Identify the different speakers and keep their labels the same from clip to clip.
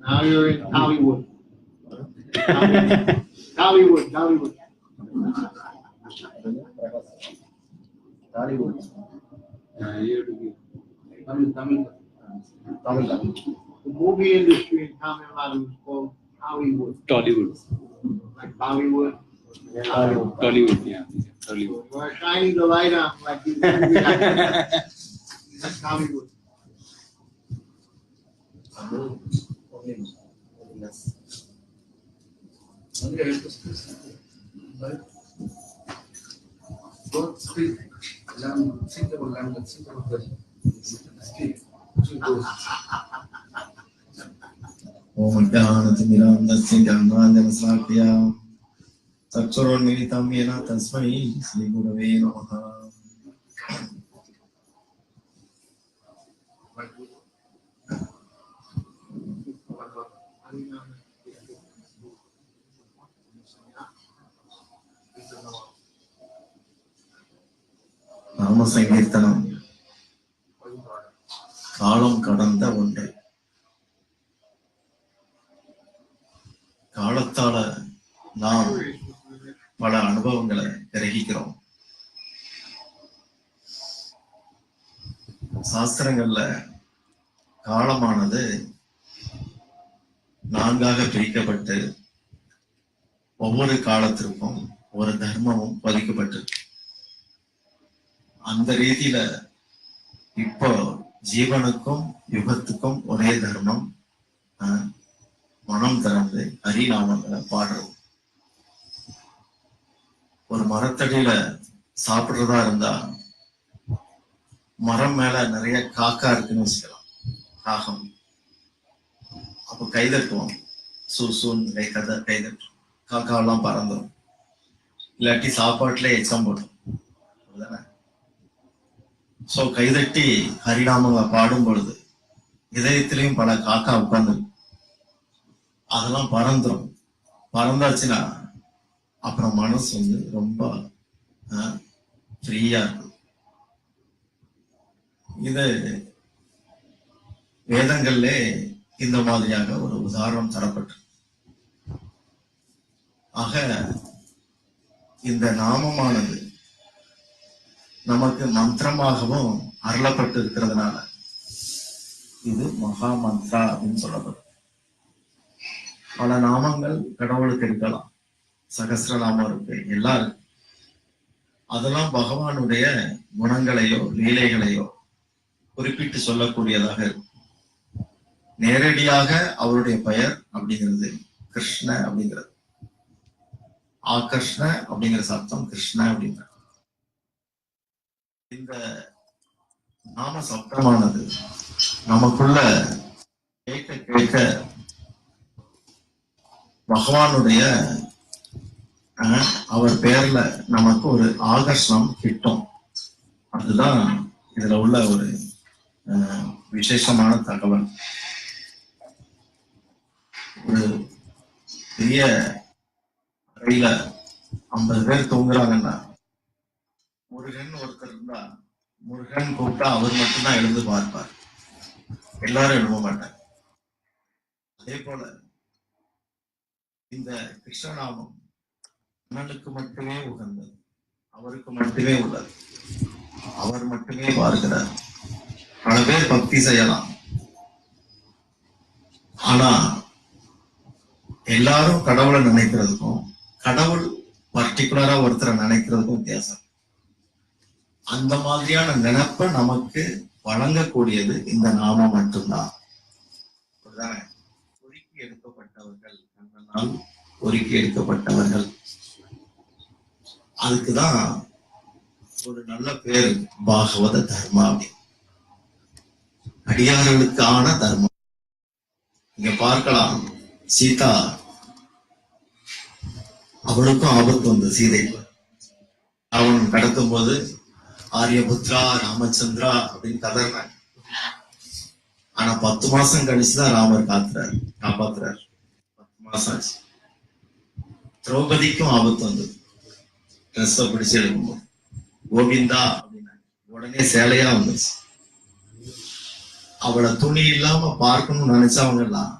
Speaker 1: Now you're in Hollywood. Hollywood. Tamil. The movie industry in Tamil Nadu is called Hollywood.
Speaker 2: Tollywood.
Speaker 1: Like Bollywood.
Speaker 2: Tollywood, yeah. Tollywood.
Speaker 1: You are shining the light on like these movie actors. That's Hollywood.
Speaker 3: நாம சங்கீர்த்தனம் காலம் கடந்த ஒன்று. காலத்தால நாம் பல அனுபவங்களை கிரகிக்கிறோம். சாஸ்திரங்கள்ல காலமானது 4ஆக பிரிக்கப்பட்டு ஒவ்வொரு காலத்திற்கும் ஒரு தர்மமும் பதிக்கப்பட்டிருக்கு. அந்த ரீதியில இப்போ ஜீவனுக்கும் யுகத்துக்கும் ஒரே தர்மம். மனம் திறந்து ஹரிநாமங்களை பாடுறோம். ஒரு மரத்தடியில சாப்பிடுறதா இருந்தா மரம் மேல நிறைய காக்கா இருக்குன்னு வச்சுக்கலாம், காகம். அப்ப கைதட்டுவோம், சூசூன்னு கைதட்டுவோம், காக்கா எல்லாம் பறந்துடும். இல்லாட்டி சாப்பாட்டுல எச்சம் போடும். சோ கைதட்டி ஹரிநாமங்களை பாடும் பொழுது இதயத்திலையும் பல காக்கா உட்கார்ந்து அதெல்லாம் பறந்துடும். பறந்தாச்சுன்னா அப்புறம் மனசு வந்து ரொம்ப ஃப்ரீயா இருக்கும். இது வேதங்கள்ல இந்த மாதிரியாக ஒரு உதாரணம் தரப்பட்டு, ஆக இந்த நாமமானது நமக்கு மந்திரமாகவும் அருளப்பட்டு இருக்கிறதுனால இது மகா மந்த்ரா அப்படின்னு சொல்லப்படும். பல நாமங்கள் கடவுளுக்கு இருக்கலாம், சகஸ்ரநாமம் இருக்கு, எல்லாம் இருக்கு. அதெல்லாம் பகவானுடைய குணங்களையோ லீலைகளையோ குறிப்பிட்டு சொல்லக்கூடியதாக இருக்கும். நேரடியாக அவருடைய பெயர் அப்படிங்கிறது கிருஷ்ண அப்படிங்கிறது. ஆகர்ஷ்ண அப்படிங்கிற சப்தம் கிருஷ்ண அப்படிங்கிற இந்த நாம சப்தமானது நமக்குள்ள கேட்க கேட்க பகவானுடைய அவர் பெயர்ல நமக்கு ஒரு ஆகர்ஷணம் கிட்டும். அதுதான் இதுல உள்ள ஒரு விசேஷமான தகவல். ஒரு பெரிய அறையில 50 பேர் தூங்குறாங்கன்னா முருகன் ஒருத்தர் இருந்தா முருகன் கூப்பிட்டா அவர் மட்டும்தான் எழுந்து பார்ப்பார், எல்லாரும் எழுத மாட்டார். அதே போல இந்த கிருஷ்ணநாமம் அண்ணனுக்கு மட்டுமே உகந்தது, அவருக்கு மட்டுமே உள்ளது, அவர் மட்டுமே பார்க்கிறார். பல பேர் பக்தி செய்யலாம், ஆனா எல்லாரும் கடவுளை நினைக்கிறதுக்கும் கடவுள் பர்டிகுலரா ஒருத்தரை நினைக்கிறதுக்கும் வித்தியாசம். அந்த மாதிரியான நினைப்ப நமக்கு வழங்கக்கூடியது இந்த நாமம் மட்டும்தான். பொறுக்கி எடுக்கப்பட்டவர்கள், கண்ணனால் பொறுக்கி எடுக்கப்பட்டவர்கள். அதுக்குதான் ஒரு நல்ல பேர் பாகவத தர்மா. அடியார்களுக்கான தர்மம். இங்க பார்க்கலாம், சீதா அவளுக்கும் ஆபத்து வந்தது. சீதை அவன் கடத்தும் போது ஆரியபுத்ரா ராமச்சந்திரா அப்படின்னு கதறினாங்க. ஆனா 10 மாசம் கழிச்சுதான் ராமர் காப்பாத்துறாரு. 10 மாசம் ஆச்சு. திரௌபதிக்கும் ஆபத்து வந்தது. ட்ரெஸ்ஸை பிடிச்சு எடுக்கும்போது கோவிந்தா அப்படின்னா உடனே சேலையா வந்துச்சு. அவளை துணி இல்லாம பார்க்கணும்னு நினைச்சவங்க எல்லாம்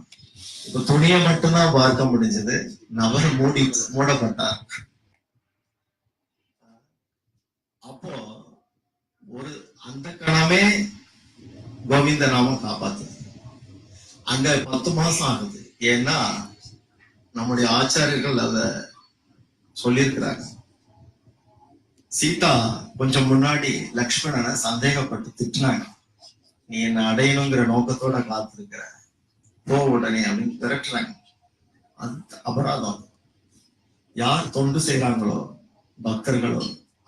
Speaker 3: இப்ப துணியை மட்டும்தான் பார்க்க முடிஞ்சது. நபர் மூடப்பட்டார். அப்போ ஒரு அந்த கணமே கோவிந்த நாமம் காப்பாத்து. அங்க 10 மாசம் ஆகுது. ஏன்னா நம்முடைய ஆச்சாரியர்கள் அத சொல்லியிருக்கிறாங்க. சீதா கொஞ்சம் முன்னாடி லக்ஷ்மணனை சந்தேகப்பட்டு திட்டினாங்க. நீ என்ன அடையணுங்கிற நோக்கத்தோட காத்திருக்கிற, போ உடனே அப்படின்னு திரட்டுறாங்க. அது அபராதம். யார் தொண்டு செய்யறாங்களோ பக்தர்களோ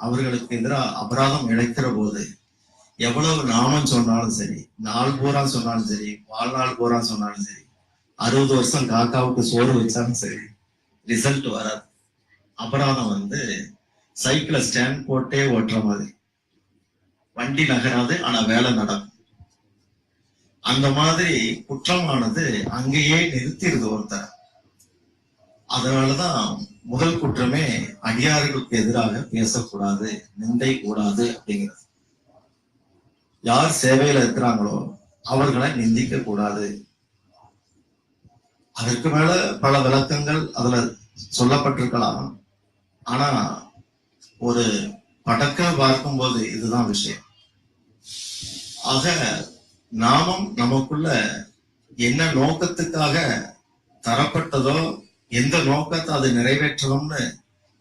Speaker 3: அவர்களுக்கு எதிராக அபராதம் இழைக்கிற போது எவ்வளவு நாமம் சொன்னாலும் சரி, நாள் பூரா சொன்னாலும் சரி, வாழ்நாள் பூரா சொன்னாலும் சரி, 60 வருஷம் காக்காவுக்கு சோறு வச்சாலும் சரி, ரிசல்ட் வராது. அபராதம் வந்து சைக்கிளை ஸ்டாண்ட் போட்டே ஓட்டுற மாதிரி. வண்டி நகராது, ஆனா வேலை நடக்கும். அந்த மாதிரி குற்றமானது அங்கேயே நிறுத்திடுது ஒருத்தர். அதனாலதான் முதல் குற்றமே அடியார்களுக்கு எதிராக பேசக்கூடாது, நிந்தை கூடாது அப்படிங்கிறது. யார் சேவையில இருக்கிறாங்களோ அவர்களை நிந்திக்க கூடாது. அதற்கு மேல பல விளக்கங்கள் அதுல சொல்லப்பட்டிருக்கலாம். ஆனா ஒரு படக்க பார்க்கும்போது இதுதான் விஷயம். ஆக நாமம் நமக்குள்ள என்ன நோக்கத்துக்காக தரப்பட்டதோ, எந்த நோக்கத்தை அது நிறைவேற்றணும்னு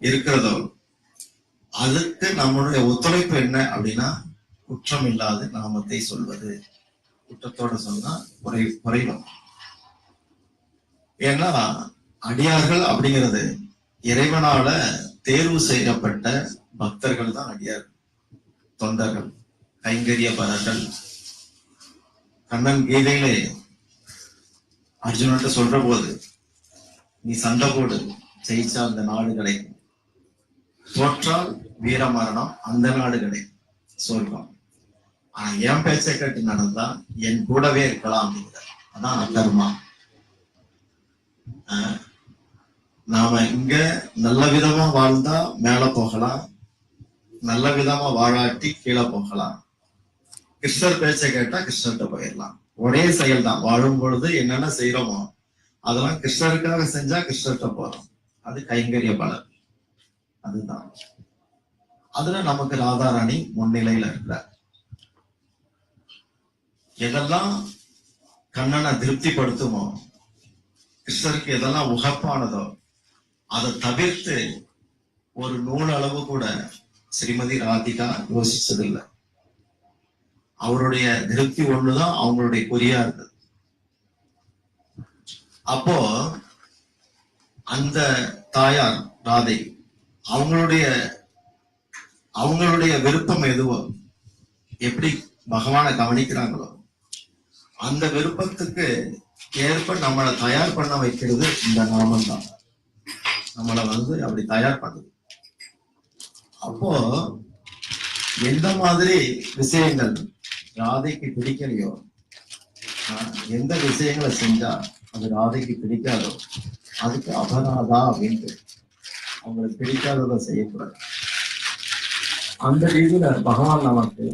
Speaker 3: இருக்கிறதோ, அதுக்கு நம்மளுடைய ஒத்துழைப்பு என்ன அப்படின்னா குற்றம் இல்லாத நாமத்தை சொல்வது. குற்றத்தோட சொன்னா குறையும். ஏன்னா அடியார்கள் அப்படிங்கிறது இறைவனால தேர்வு செய்யப்பட்ட பக்தர்கள் தான் அடியார்கள், தொண்டர்கள், கைங்கரியபரர்கள். கண்ணன் கீதையிலே அர்ஜுனன்ட்ட சொல்ற போது, நீ சண்டை போடு, ஜெயிச்சா அந்த நாடு கிடைக்கும், தோற்றால் வீரமரணம், அந்த நாடு கிடைக்கும், சொர்க்கம். ஆனா என் பேச்சை கட்டி நடந்தா என் கூடவே இருக்கலாம் அப்படிங்கிற. அதான் தர்மா. நாம இங்க நல்ல விதமா வாழ்ந்தா மேல போகலாம், நல்ல விதமா வாழாட்டி கீழே போகலாம். கிருஷ்ணர் பேச்சை கேட்டா கிருஷ்ணர்கிட்ட போயிடலாம். ஒரே செயல் தான். வாழும் பொழுது என்னென்ன செய்யறோமோ அதெல்லாம் கிருஷ்ணருக்காக செஞ்சா கிருஷ்ணர்கிட்ட போறோம். அது கைங்கரிய பலன். அதுதான். அதுல நமக்கு ராதாராணி முன்னிலையில இருக்கிறார். எதெல்லாம் கண்ணனை திருப்திப்படுத்துமோ, கிருஷ்ணருக்கு எதெல்லாம் உகப்பானதோ அதை தவிர்த்து ஒரு நூல் அளவு கூட ஸ்ரீமதி ராதிகா யோசிச்சதில்லை. அவருடைய திருப்தி ஒண்ணுதான் அவங்களுடைய குறியா இருந்தது. அப்போ அந்த தாயார் ராதை அவங்களுடைய விருப்பம் எதுவோ, எப்படி பகவானை கவனிக்கிறாங்களோ அந்த விருப்பத்துக்கு ஏற்ப நம்மளை தயார் பண்ண வைக்கிறது இந்த நாமம் தான். நம்மளை அப்படி தயார் பண்ணுது. அப்போ எந்த மாதிரி விஷயங்கள் ராதைக்கு பிடிக்கலையோ, எந்த விஷயங்களை செஞ்சா அது ராதைக்கு பிடிக்காதோ அதுக்கு அபராதா அப்படின்ட்டு அவங்களுக்கு பிடிக்காததை செய்யக்கூடாது. அந்த ரீதியில பகவான் நமக்கு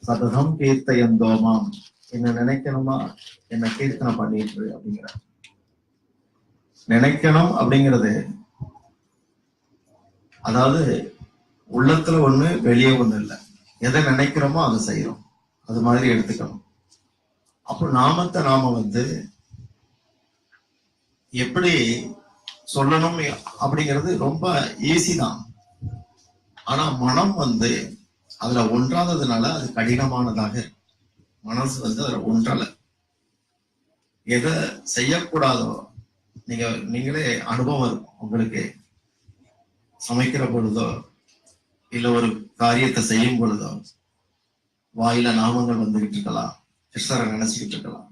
Speaker 3: சததம் கீர்த்தயந்தோமாம், என்ன நினைக்கணுமா என்ன கீர்த்தனை பண்ணிட்டு அப்படிங்கிற நினைக்கணும் அப்படிங்கிறது, அதாவது உள்ளத்துல ஒண்ணு வெளியே ஒண்ணு இல்லை. எதை நினைக்கிறோமோ அதை செய்யறோம், அது மாதிரி எடுத்துக்கணும். அப்போ நாமத்தை நாம எப்படி சொல்லணும் அப்படிங்கிறது ரொம்ப ஈஸி தான். ஆனா மனம் அதுல ஒன்றாததுனால அது கடினமானதாக இருக்கு. மனசு அதுல ஒன்றல. எதை செய்யக்கூடாதோ நீங்களே அனுபவம் இருக்கும் உங்களுக்கு. சமைக்கிற பொழுதோ இல்ல ஒரு காரியத்தை செய்யும் பொழுதோ வாயில நாமங்கள் வந்துகிட்டு இருக்கலாம், கிருஷ்ணரை நினைச்சுக்கிட்டு இருக்கலாம்.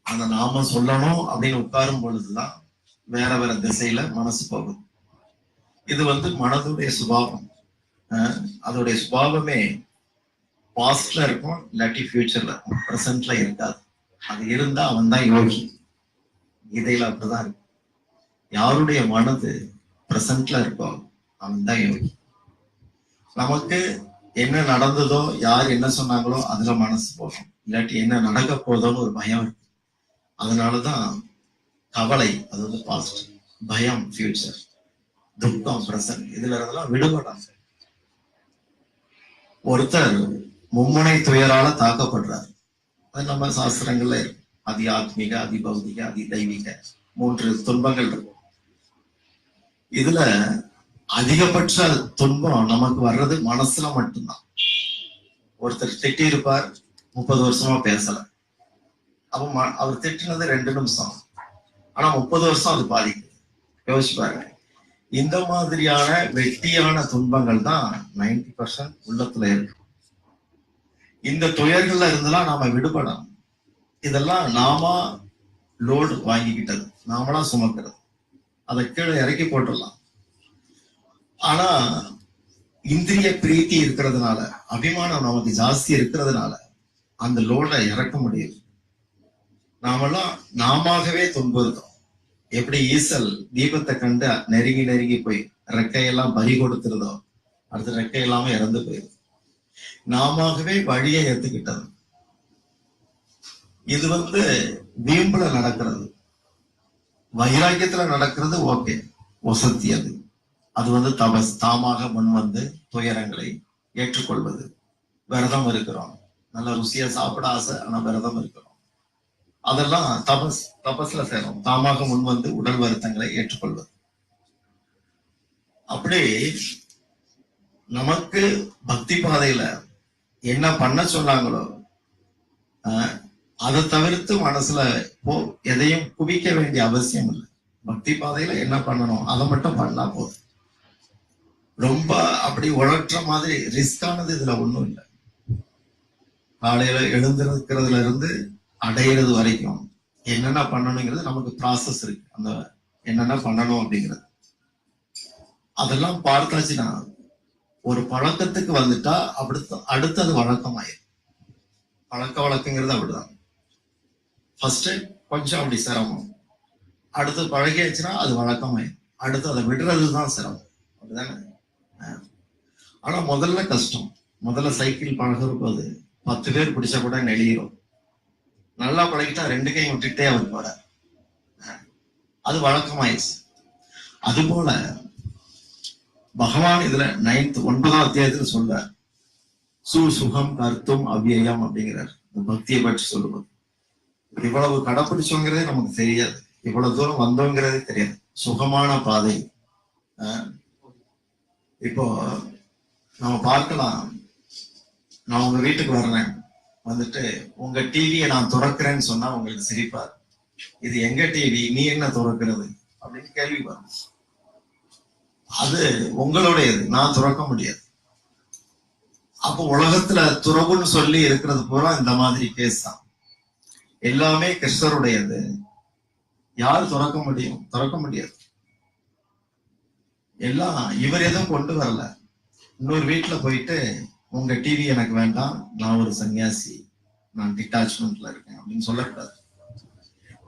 Speaker 3: அந்த நாமம் சொல்லணும் அப்படின்னு உட்காரும் பொழுதுதான் வேற வேற திசையில மனசு போகுது. இது மனதுடைய சுபாவம். அதோடைய சுபாவமே பாஸ்ட்ல இருக்கும், இல்லாட்டி ஃபியூச்சர்ல இருக்கும், பிரசன்ட்ல இருக்காது. அது இருந்தா அவன் தான் யோகி. கீதையில அப்படிதான் இருக்கு. யாருடைய மனது பிரசன்ட்ல இருக்கோ அவன் தான் யோகி. நமக்கு என்ன நடந்ததோ, யார் என்ன சொன்னாங்களோ அதுல மனசு போகும், இல்லாட்டி என்ன நடக்க போதோன்னு ஒரு பயம் இருக்கு. அதனாலதான் கவலை அது பாஸ்ட், பயம் ஃபியூச்சர், துக்கம் பிரசன்ட், இதுல இருந்தெல்லாம் விடுபடாது. ஒருத்தர் மும்முனை துயரால தாக்கப்படுறார். அது நம்ம சாஸ்திரங்கள்ல இருக்கு. அதி ஆத்மீக, அதி பௌதிக, அதி தெய்வீக 3 துன்பங்கள் இருக்கும். இதுல அதிகபட்ச துன்பம் நமக்கு வர்றது மனசுல மட்டும்தான். ஒருத்தர் திட்டி இருப்பார், 30 வருஷமா பேசல. அப்ப அவர் திட்டினது 2 நிமிஷம், ஆனா 30 வருஷம் அது பாதிக்குது. யோசிச்சு பாருங்க. இந்த மாதிரியான வெட்டியான துன்பங்கள் தான் 90% உள்ளத்துல இருக்கு. இந்த துயர்கள்ல இருந்தெல்லாம் நாம விடுபடணும். இதெல்லாம் நாம லோடு வாங்கிக்கிட்டது, நாமளா சுமக்கிறது. அதை கீழே இறக்கி போட்டுடலாம். ஆனா இந்திரிய பிரீத்தி இருக்கிறதுனால, அபிமானம் நமக்கு ஜாஸ்தி இருக்கிறதுனால அந்த லோடை இறக்க முடியுது. நாமவே துன்புறுத்தோம். எப்படி ஈசல் தீபத்தை கண்டு நெருங்கி நெருங்கி போய் ரெக்கையெல்லாம் பறி கொடுத்துருதோ, அடுத்து ரெக்கை இல்லாம இறந்து போயிடுது. நாமவே வழியை ஏத்துக்கிட்டது. இது வீம்புல நடக்கிறது. வைராக்கியத்துல நடக்கிறது ஓகே, வசதி. அது தபஸ். தாமாக முன் துயரங்களை ஏற்றுக்கொள்வது. விரதம் இருக்கிறோம், நல்ல ருசியா சாப்பிட ஆசை, ஆனா விரதம் இருக்கிறோம். அதெல்லாம் தபஸ்ல சேரும். தாமாக முன் உடல் வருத்தங்களை ஏற்றுக்கொள்வது. அப்படி நமக்கு பக்தி பாதையில என்ன பண்ண சொன்னாங்களோ அதை தவிர்த்து மனசுல எதையும் குவிக்க வேண்டிய அவசியம் இல்லை. பக்தி பாதையில என்ன பண்ணணும் அதை மட்டும் பண்ணா போதும். ரொம்ப அப்படி உழற்ற மாதிரி ரிஸ்கானது இதுல ஒண்ணும் இல்லை. காலையில எழுந்திருக்கிறதுல இருந்து அடையிறது வரைக்கும் என்னென்ன பண்ணணுங்கிறது நமக்கு ப்ராசஸ் இருக்கு. அந்த என்னென்ன பண்ணணும் அப்படிங்கிறது அதெல்லாம் பார்த்தாச்சுன்னா ஒரு பழக்கத்துக்கு வந்துட்டா அடுத்தது வழக்கமாயிரும். பழக்க வழக்கங்கிறது அப்படிதான். ஃபர்ஸ்ட் கொஞ்சம் அப்படி சிரமம், அடுத்து பழகியாச்சுன்னா அது வழக்கமாயிடும். அடுத்து அதை விடுறதுதான் சிரமம். அப்படிதானே? ஆனா முதல்ல கஷ்டம். முதல்ல சைக்கிள் பழகிற போது 10 பேர் பிடிச்சா கூட நெளியும். நல்லா பழகிட்டா 2 கையும் விட்டுட்டே அவர் போற, அது வழக்கமாயிடுச்சு. அது போல பகவான் இதுல 9ஆம் அத்தியாயத்துல சொல்றார், சுகம் கருத்தும் அவ்வியம் அப்படிங்கிறார். இந்த பக்தியை பற்றி சொல்லுவது இவ்வளவு கடைப்பிடிச்சோங்கிறதே நமக்கு தெரியாது, இவ்வளவு தூரம் வந்தோங்கிறதே தெரியாது. சுகமான பாதை. இப்போ நம்ம பார்க்கலாம், நான் உங்க வீட்டுக்கு வர்றேன், வந்துட்டு உங்க டிவியை நான் துறக்கிறேன்னு சொன்னா உங்களுக்கு சிரிப்பார். இது எங்க டிவி, நீ என்ன துறக்கிறது அப்படின்னு கேள்வி வரும். அது உங்களுடையது, நான் துறக்க முடியாது. அப்போ உலகத்துல துறவுன்னு சொல்லி இருக்கிறது பூரா இந்த மாதிரி கேஸ் தான். எல்லாமே கிருஷ்ணருடையது. யார் துறக்க முடியும்? துறக்க முடியாது. எல்லாம் இவர் எதுவும் கொண்டு வரல. இன்னொரு வீட்டுல போயிட்டு உங்க டிவி எனக்கு வேண்டாம், நான் ஒரு சன்னியாசி, நான் டிட்டாச்மெண்ட்ல இருக்கேன் அப்படின்னு சொல்லக்கூடாது.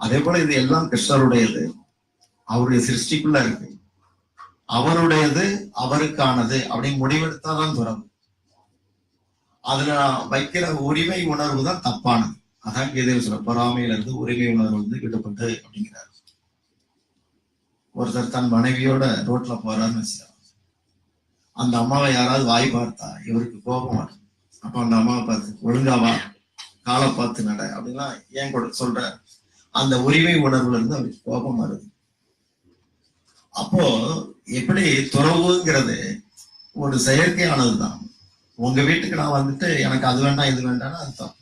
Speaker 3: அதே போல இது எல்லாம் கிருஷ்ணருடையது, அவருடைய சிருஷ்டிக்குள்ள இருக்கு, அவருடையது, அவருக்கானது அப்படின்னு முடிவெடுத்தாதான் துறவு. அதுல வைக்கிற உரிமை உணர்வு தான் தப்பானது. அதான் கீதையில் சொல்ற, பொறாமையில இருந்து உரிமை உணர்வு வந்து விடுபட்டு அப்படிங்கிறார். ஒருத்தர் தன் மனைவியோட ரோட்ல போறாருன்னு வச்சுக்கலாம், அந்த அம்மாவை யாராவது வாய் பார்த்தா இவருக்கு கோபம் வரும். அப்ப அந்த அம்மாவை பார்த்து ஒழுங்காவா, காலை பார்த்து நட அப்படின்னா ஏன் கூட சொல்ற, அந்த உரிமை உணர்வுல இருந்து அவருக்கு கோபம் வருது. அப்போ எப்படி துறவுங்கிறது ஒரு செயற்கையானதுதான். உங்க வீட்டுக்கு நான் வந்துட்டு எனக்கு அது வேண்டாம் இது வேண்டாம்னா அது தப்பு.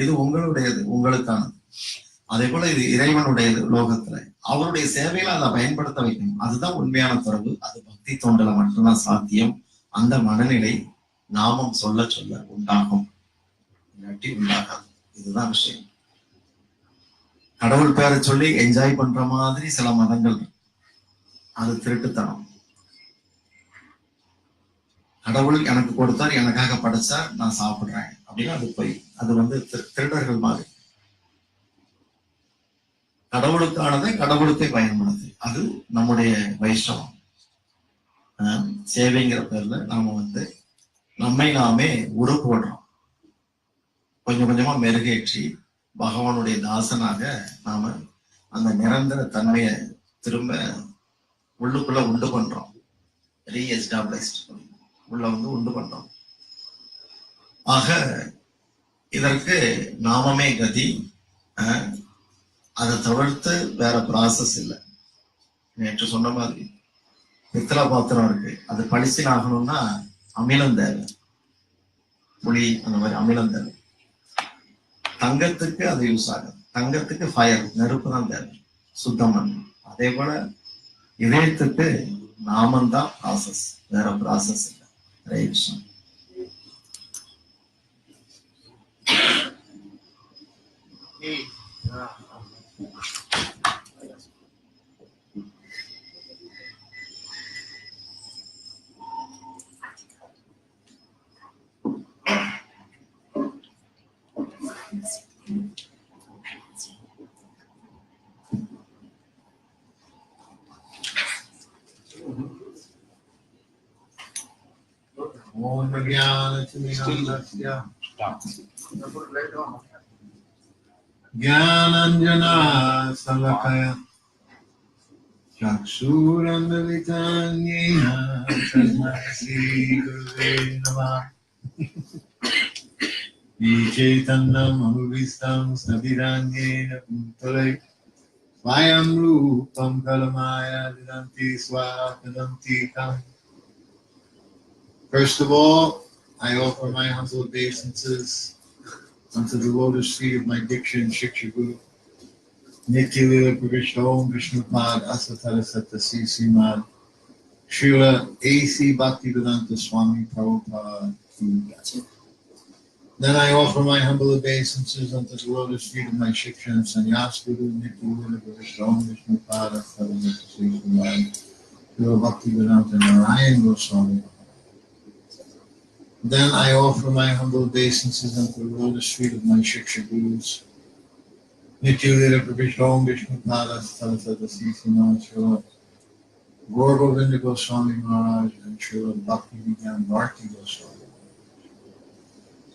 Speaker 3: இது உங்களுடையது, உங்களுக்கானது. அதே போல இது இறைவனுடையது. லோகத்துல அவருடைய சேவையில அதை பயன்படுத்த வைக்கணும். அதுதான் உண்மையான துறவு. அது பக்தி தோண்டல மட்டும்தான் சாத்தியம். அந்த மனநிலை நாமம் சொல்ல சொல்ல உண்டாகும், இல்லாட்டி உண்டாகாது. இதுதான் விஷயம். கடவுள் பேரை சொல்லி என்ஜாய் பண்ற மாதிரி சில மதங்கள், அது திருட்டுத்தனம். கடவுள் எனக்கு கொடுத்தார், எனக்காக படைச்சார், நான் சாப்பிடுறேன் அப்படின்னா அது போய், அது வந்து திருடர்கள் மாதிரி. கடவுளுக்கானதை கடவுளுக்கே பயன்படுது. அது நம்முடைய வைஷ்ணவம். சேவைங்கிற பேர்ல நாம வந்து நம்மை நாமே உரு போடுறோம். கொஞ்சம் கொஞ்சமா மெருகேற்றி பகவானுடைய தாசனாக நாம அந்த நிரந்தர தன்மையை திரும்ப உள்ளுக்குள்ள உண்டு பண்றோம். ரீஎஸ்டாப்ளிஷ்ட் உள்ள வந்து உண்டு பண்றோம். ஆக இதற்கு நாமமே கதி. அதை தவிர்த்து வேற ப்ராசஸ் இல்லை. நேற்று சொன்ன மாதிரி பித்தளை பாத்திரம் இருக்கு, அது பளிச்சுன்னு ஆகணும்னா அமிலம் தேவை, புளி அந்த மாதிரி அமிலம் தேவை. தங்கத்துக்கு அது யூஸ் ஆகும். தங்கத்துக்கு ஃபயர், நெருப்பு தான் தேவை, சுத்தம் பண்ண. அதே போல இதயத்துக்கு நாமந்தான் ப்ராசஸ், வேற ப்ராசஸ் இல்லை. ஹரே கிருஷ்ணா.
Speaker 1: ज्ञानांजना शलाकया चक्षुरुन्मिलितं येन तस्मै श्रीगुरवे नमः। चैतन्यमनुविष्टं सविरं येन भूतले स्वयं रूपं कलमाया ददन्ति स्वापदन्ति तम्। First of all, I offer my humble obeisances unto the lotus feet of my Diksha and Shiksha Guru, Nitya Lila Pravishta Om Vishnupad Asatara Sattasi Srimad Srila A.C. Bhaktivedanta Swami Prabhupada. Then I offer my humble obeisances unto the lotus feet of my Shiksha and Sannyas Guru, Nitya Lila Pravishta Om Vishnupad Asatara Sattasi Srimad Srila Bhaktivedanta Narayan Goswami. Then I offer my humble obeisances unto the lotus feet of my Shiksha Gurus, Nityalila Pravishom Vishnu Pada Salasata Sisima Srila Gaur Govinda Goswami Maharaj and Srila Bhakti Vigyan Bharti Goswami.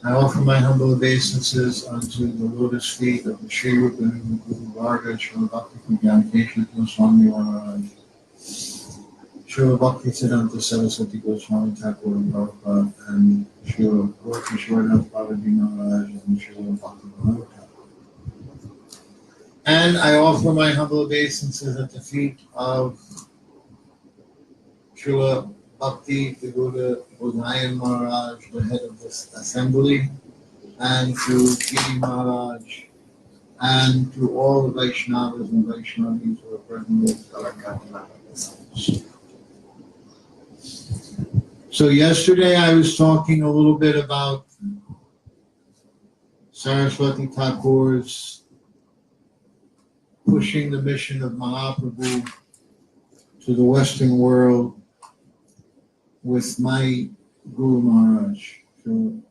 Speaker 1: I offer my humble obeisances unto the lotus feet of the Sri Rupa Guru Varga, Srila Bhakti Vigyan Keshav Goswami Maharaj, Srila Bhakti Siddhanta Saraswati Goswami Thakur and Prabhupada, and Srila Gaur Kishordas Babaji Maharaj and Srila Bhakti Vinod Thakur. And I offer my humble obeisances at the feet of Srila Bhakti Vigoda Bodhayan Maharaj, the head of this assembly, and to Giri Maharaj, and to all the Vaishnavas and Vaishnavis who are present at Harikatha. So yesterday I was talking a little bit about Saraswati Thakur's pushing the mission of Mahaprabhu to the Western world with my Guru Maharaj, so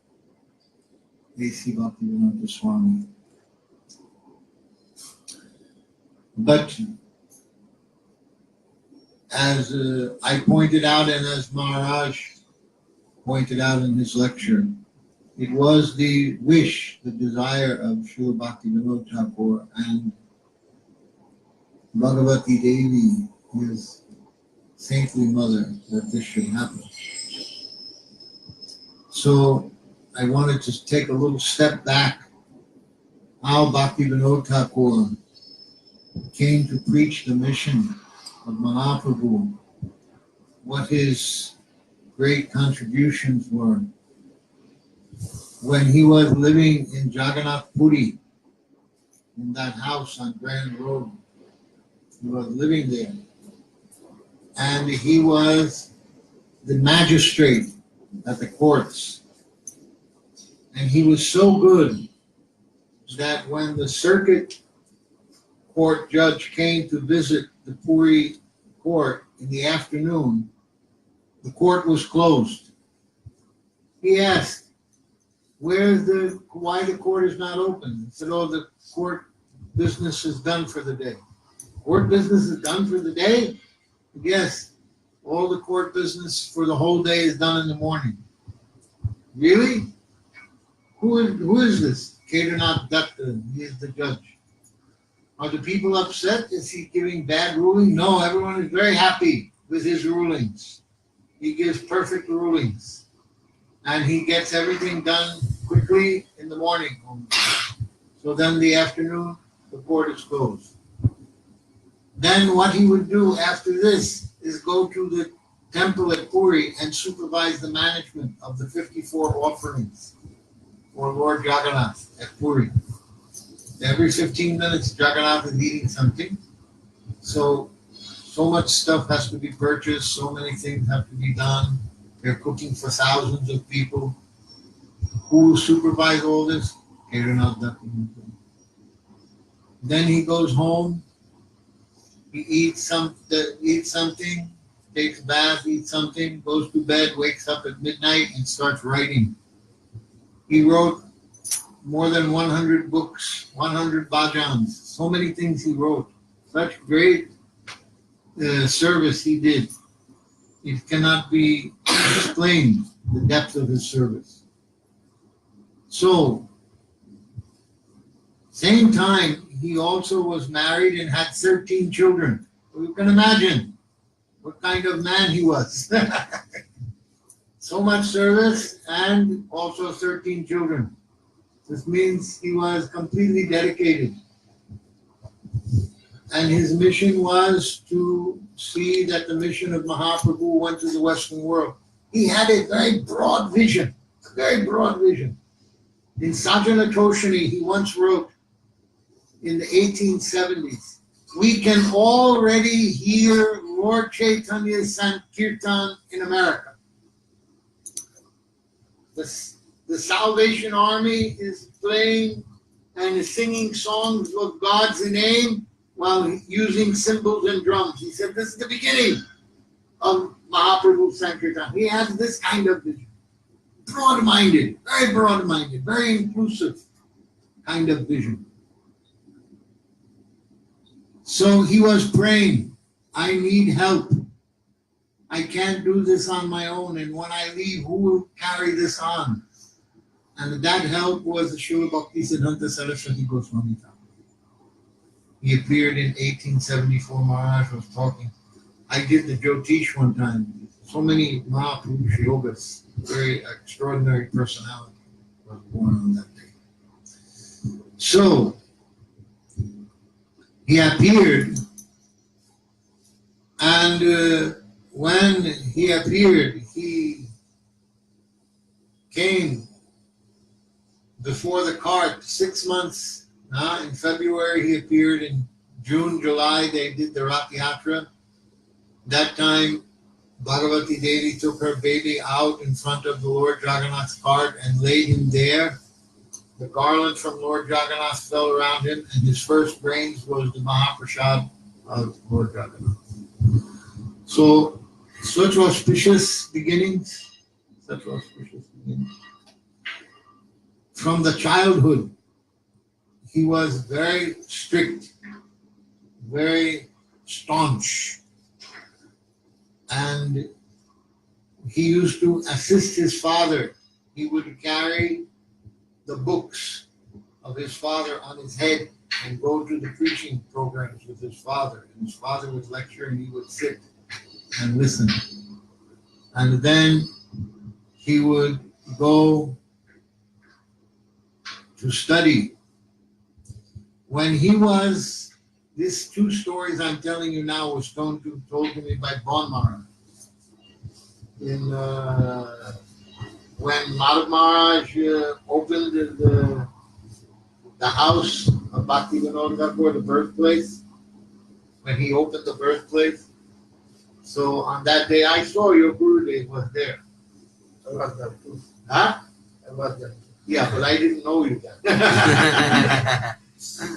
Speaker 1: A.C. Bhaktivedanta Swami. But as I pointed out, and as Maharaj pointed out in his lecture, it was the wish, the desire of Srila Bhaktivinoda Thakur and Bhagavati Devi, his saintly mother, that this should happen. So I wanted to take a little step back, how Bhaktivinoda Thakur came to preach the mission of Mahaprabhu, what his great contributions were. When he was living in Jagannath Puri, in that house on Grand Road, he was living there. And he was the magistrate at the courts. And he was so good that when the circuit court judge came to visit the Puri court in the afternoon, the court was closed. He asked, why the court is not open? He said, oh, the court business is done for the day. Court business is done for the day? Yes, all the court business for the whole day is done in the morning. Really? Who is this? Kedarnath Datta, he is the judge. Are the people upset? Is he giving bad ruling? No, everyone is very happy with his rulings. He gives perfect rulings. And he gets everything done quickly in the morning. So then the afternoon, the court is closed. Then what he would do after this is go to the temple at Puri and supervise the management of the 54 offerings for Lord Jagannath at Puri. Every 15 minutes, Jagannath is eating something. So much stuff has to be purchased, so many things have to be done. They're cooking for thousands of people. Who will supervise all this? Kedarnath Datta. Then he goes home. He eats something, takes a bath, eats something, goes to bed, wakes up at midnight, and starts writing. He wrote more than 100 books, 100 bhajans, so many things he wrote. Such great service he did. It cannot be explained, the depth of his service. So, same time, he also was married and had 13 children. So you can imagine what kind of man he was. So much service and also 13 children. This means he was completely dedicated. And his mission was to see that the mission of Mahaprabhu went to the Western world. He had a very broad vision, In Sajjana Toshani, he once wrote, in the 1870s, we can already hear Lord Chaitanya's Sankirtan in America. The Salvation Army is playing and is singing songs of God's name while using cymbals and drums. He said this is the beginning of Mahaprabhu's Sankirtan. He has this kind of vision. Broad-minded, very inclusive kind of vision. So he was praying, I need help. I can't do this on my own. And when I leave, who will carry this on? And that help was the Srila Bhaktisiddhanta Saraswati Goswami Thakur. He appeared in 1874. Maharaj was talking. I did the Jyotish one time. So many Mahapurush yogas, very extraordinary personality was born on that day. So he appeared, and when he appeared, he came before the cart 6 months. In February he appeared. In June, July they did the Rath Yatra. That time Bhagavati Devi took her baby out in front of the Lord Jagannath's cart and laid him there. The garland from Lord Jagannath fell around him, and his first grains was the Mahaprasad of Lord Jagannath. So, such auspicious beginnings. From the childhood, he was very strict, very staunch, and he used to assist his father. He would carry the books of his father on his head and go to the preaching programs with his father. And his father would lecture and he would sit and listen. And then he would go to study. When he was, these two stories I'm telling you now was told to me by Bon Maharaj. When Madhav Maharaj opened the house of Bhakti Vinod Thakur, the birthplace, when he opened the birthplace, so on that day I saw your Gurudev was there.
Speaker 4: I was there too.
Speaker 1: Huh?
Speaker 4: I was there.
Speaker 1: Yeah, but I didn't know you then.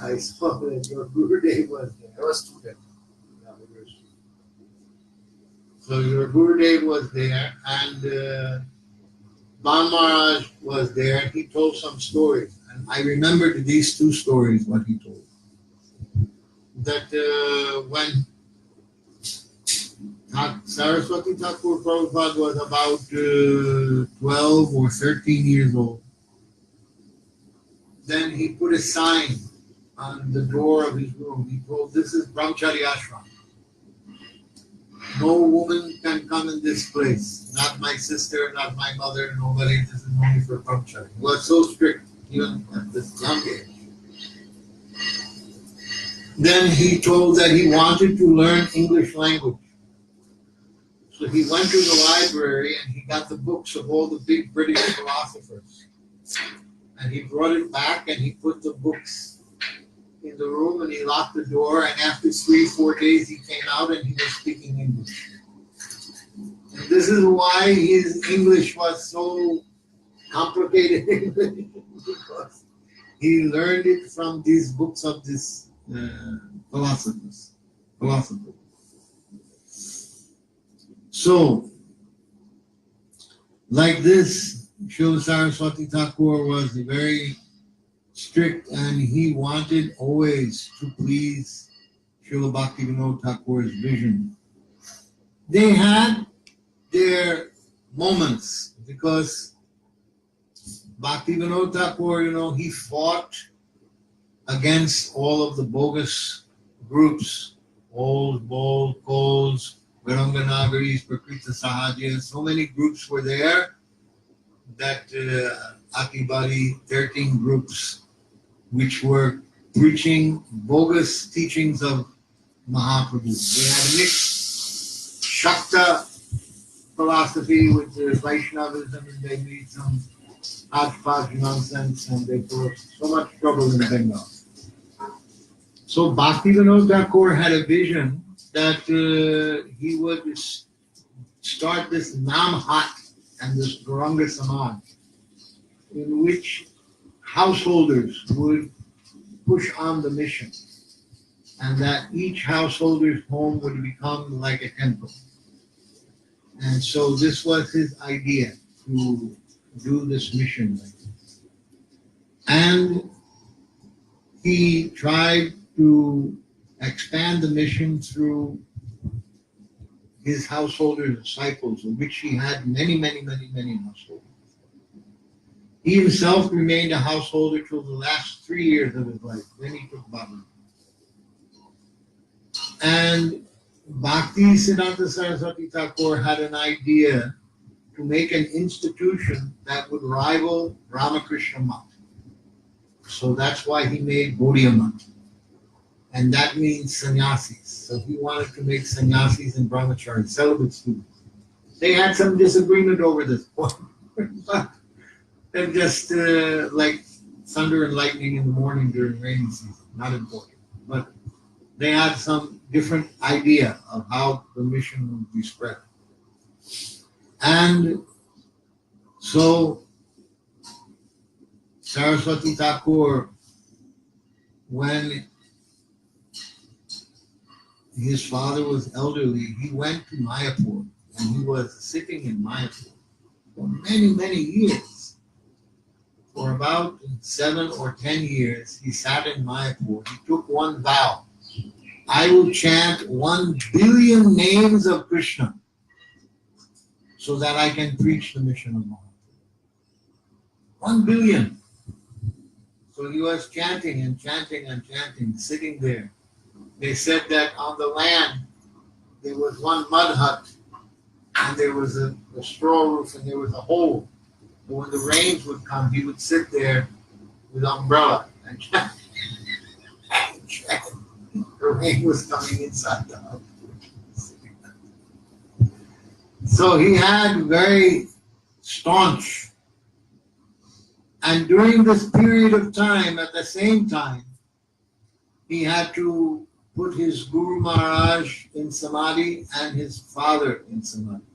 Speaker 1: I saw that your Gurudev was there.
Speaker 4: I was student.
Speaker 1: So your Gurudev was there, and Ban Maharaj was there, and he told some stories. And I remembered these two stories, what he told. That when Saraswati Thakur Prabhupada was about 12 or 13 years old, then he put a sign on the door of his room. He told, this is Brahmachari Ashram. No woman can come in this place. Not my sister, not my mother, nobody. This is only for Brahmachari. He was so strict, even at this young age. Then he told that he wanted to learn English language. So he went to the library and he got the books of all the big British philosophers. And he brought it back and he put the books in the room and he locked the door, and after 3-4 days he came out and he was speaking English. And this is why his English was so complicated because he learned it from these books of these philosophers. So, like this, Srila Saraswati Thakur was very strict, and he wanted always to please Srila Bhakti Vinod Thakur's vision. They had their moments because Bhakti Vinod Thakur, he fought against all of the bogus groups, Old, Bold, Kols, Viranganagaris, Prakrita Sahajas. So many groups were there that Akibari, 13 groups, which were preaching bogus teachings of Mahaprabhu. They had mixed Shakta philosophy with Vaishnavism, and they made some hodgepodge nonsense, and they caused so much trouble in Bengal. So Bhakti Vinod Thakur had a vision that he would start this Namhat and this Gauranga Samaj, in which householders would push on the mission, and that each householder's home would become like a temple. And so this was his idea, to do this mission. And he tried to expand the mission through his householder disciples, of which he had many householders. He himself remained a householder till the last 3 years of his life. Then he took Bhagavad. And Bhakti Siddhanta Saraswati Thakur had an idea to make an institution that would rival Ramakrishna Math. So that's why he made Gaudiya Math. And that means sannyasis. So he wanted to make sannyasis and brahmacharis, celibate students. They had some disagreement over this point. But they're just like thunder and lightning in the morning during rainy season. Not important. But they had some different idea of how the mission would be spread. And so Saraswati Thakur, when his father was elderly, he went to Mayapur, and he was sitting in Mayapur for many years. For about 7 or 10 years, he sat in Mayapur. He took one vow: I will chant 1 billion names of Krishna so that I can preach the mission of Mahaprabhu. 1 billion. So he was chanting and chanting and chanting, sitting there. They said that on the land there was one mud hut, and there was a straw roof, and there was a hole. But when the rains would come, he would sit there with an umbrella and chant. The rain was coming inside the house. So he had very staunch. And during this period of time, at the same time, he had to put his Guru Maharaj in Samadhi and his father in Samadhi.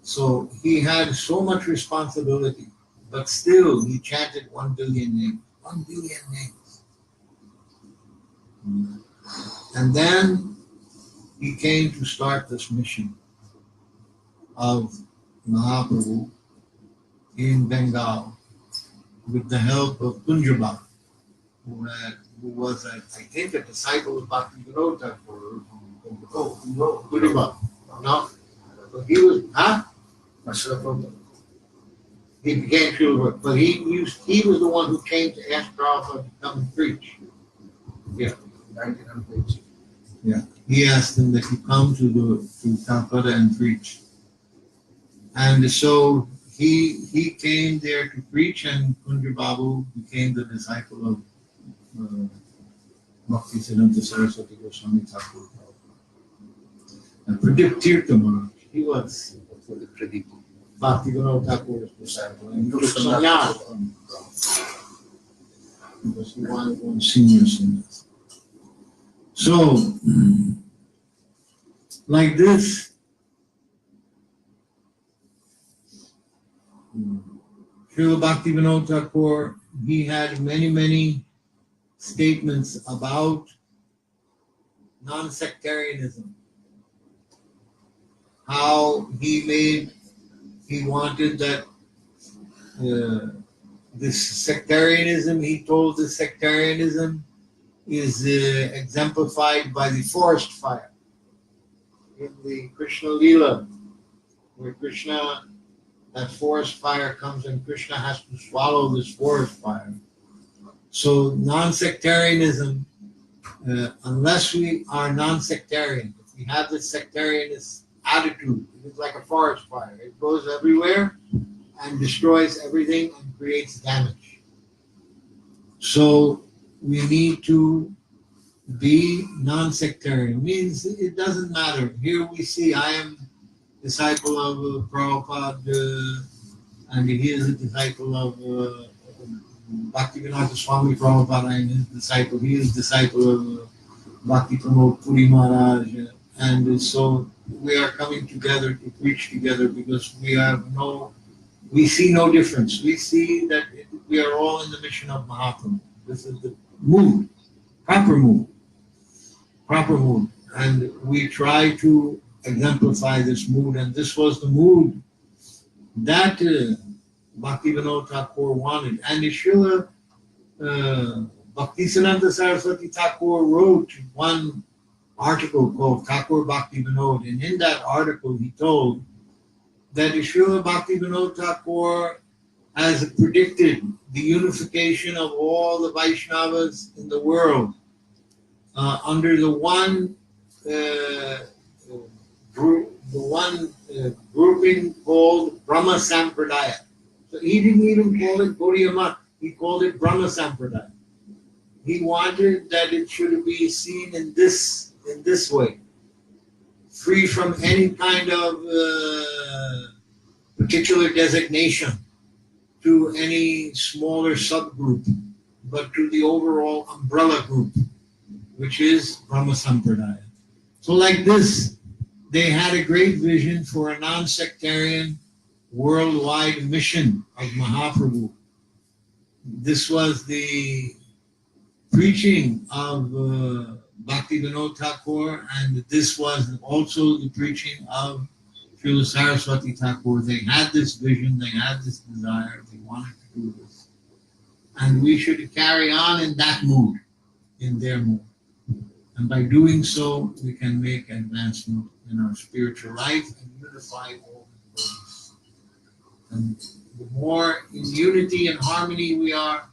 Speaker 1: So he had so much responsibility, but still he chanted 1 billion names. 1 billion names. And then he came to start this mission of Mahaprabhu in Bengal with the help of Kunjabha, who was, I think, a disciple of Bhakti Vinod Thakur. No, Kunjabha. No. So he was, he became Srila, but he was the one who came to ask Prabhupada to come and preach. Yeah. Yeah. He asked him that he come to Calcutta and preach. And so he came there to preach, and Kunja Babu became the disciple of Bhakti Siddhanta Saraswati Goswami Thakur. And Pradeep Tirtha Maharaj, he was Bhakti Vinod Thakur's disciple, and he took sannyas from because he wanted one senior sannyas. So, like this, Srila Bhakti Vinod Thakur, he had many statements about non-sectarianism. How he wanted that this sectarianism, he told the sectarianism is exemplified by the forest fire. In the Krishna Leela, where Krishna, that forest fire comes and Krishna has to swallow this forest fire. So non-sectarianism, unless we are non-sectarian, if we have this sectarianist attitude, it's like a forest fire. It goes everywhere and destroys everything and creates damage. So we need to be non-sectarian. Means it doesn't matter. Here we see I am disciple of Prabhupada, and he is a disciple of Bhaktivinoda Swami Prabhupada, and his disciple. He is disciple of Bhakti Pramod Puri Maharaj, and so we are coming together to preach together because we see no difference. We see that we are all in the mission of Mahaprabhu. This is the mood, proper mood, and we try to exemplify this mood, and this was the mood that Bhakti Vinod Thakur wanted. And Srila Bhaktisiddhanta Saraswati Thakur wrote one article called Thakur Bhakti Vinod, and in that article he told that Srila Bhakti Vinod Thakur has predicted the unification of all the Vaishnavas in the world under the one grouping called Brahma Sampradaya. So he didn't even call it Gaudiya Math, he called it Brahma Sampradaya. He wanted that it should be seen in this way, free from any kind of particular designation to any smaller subgroup, but to the overall umbrella group, which is Brahma Sampradaya. So like this, they had a great vision for a non-sectarian worldwide mission of Mahaprabhu. This was the preaching of Bhakti Vinod Thakur, and this was also the preaching of Srila Saraswati Thakur. They had this vision, they had this desire, they wanted to do this. And we should carry on in that mood, in their mood. And by doing so, we can make advancement in our spiritual life and unify all the bodies. And the more in unity and harmony we are,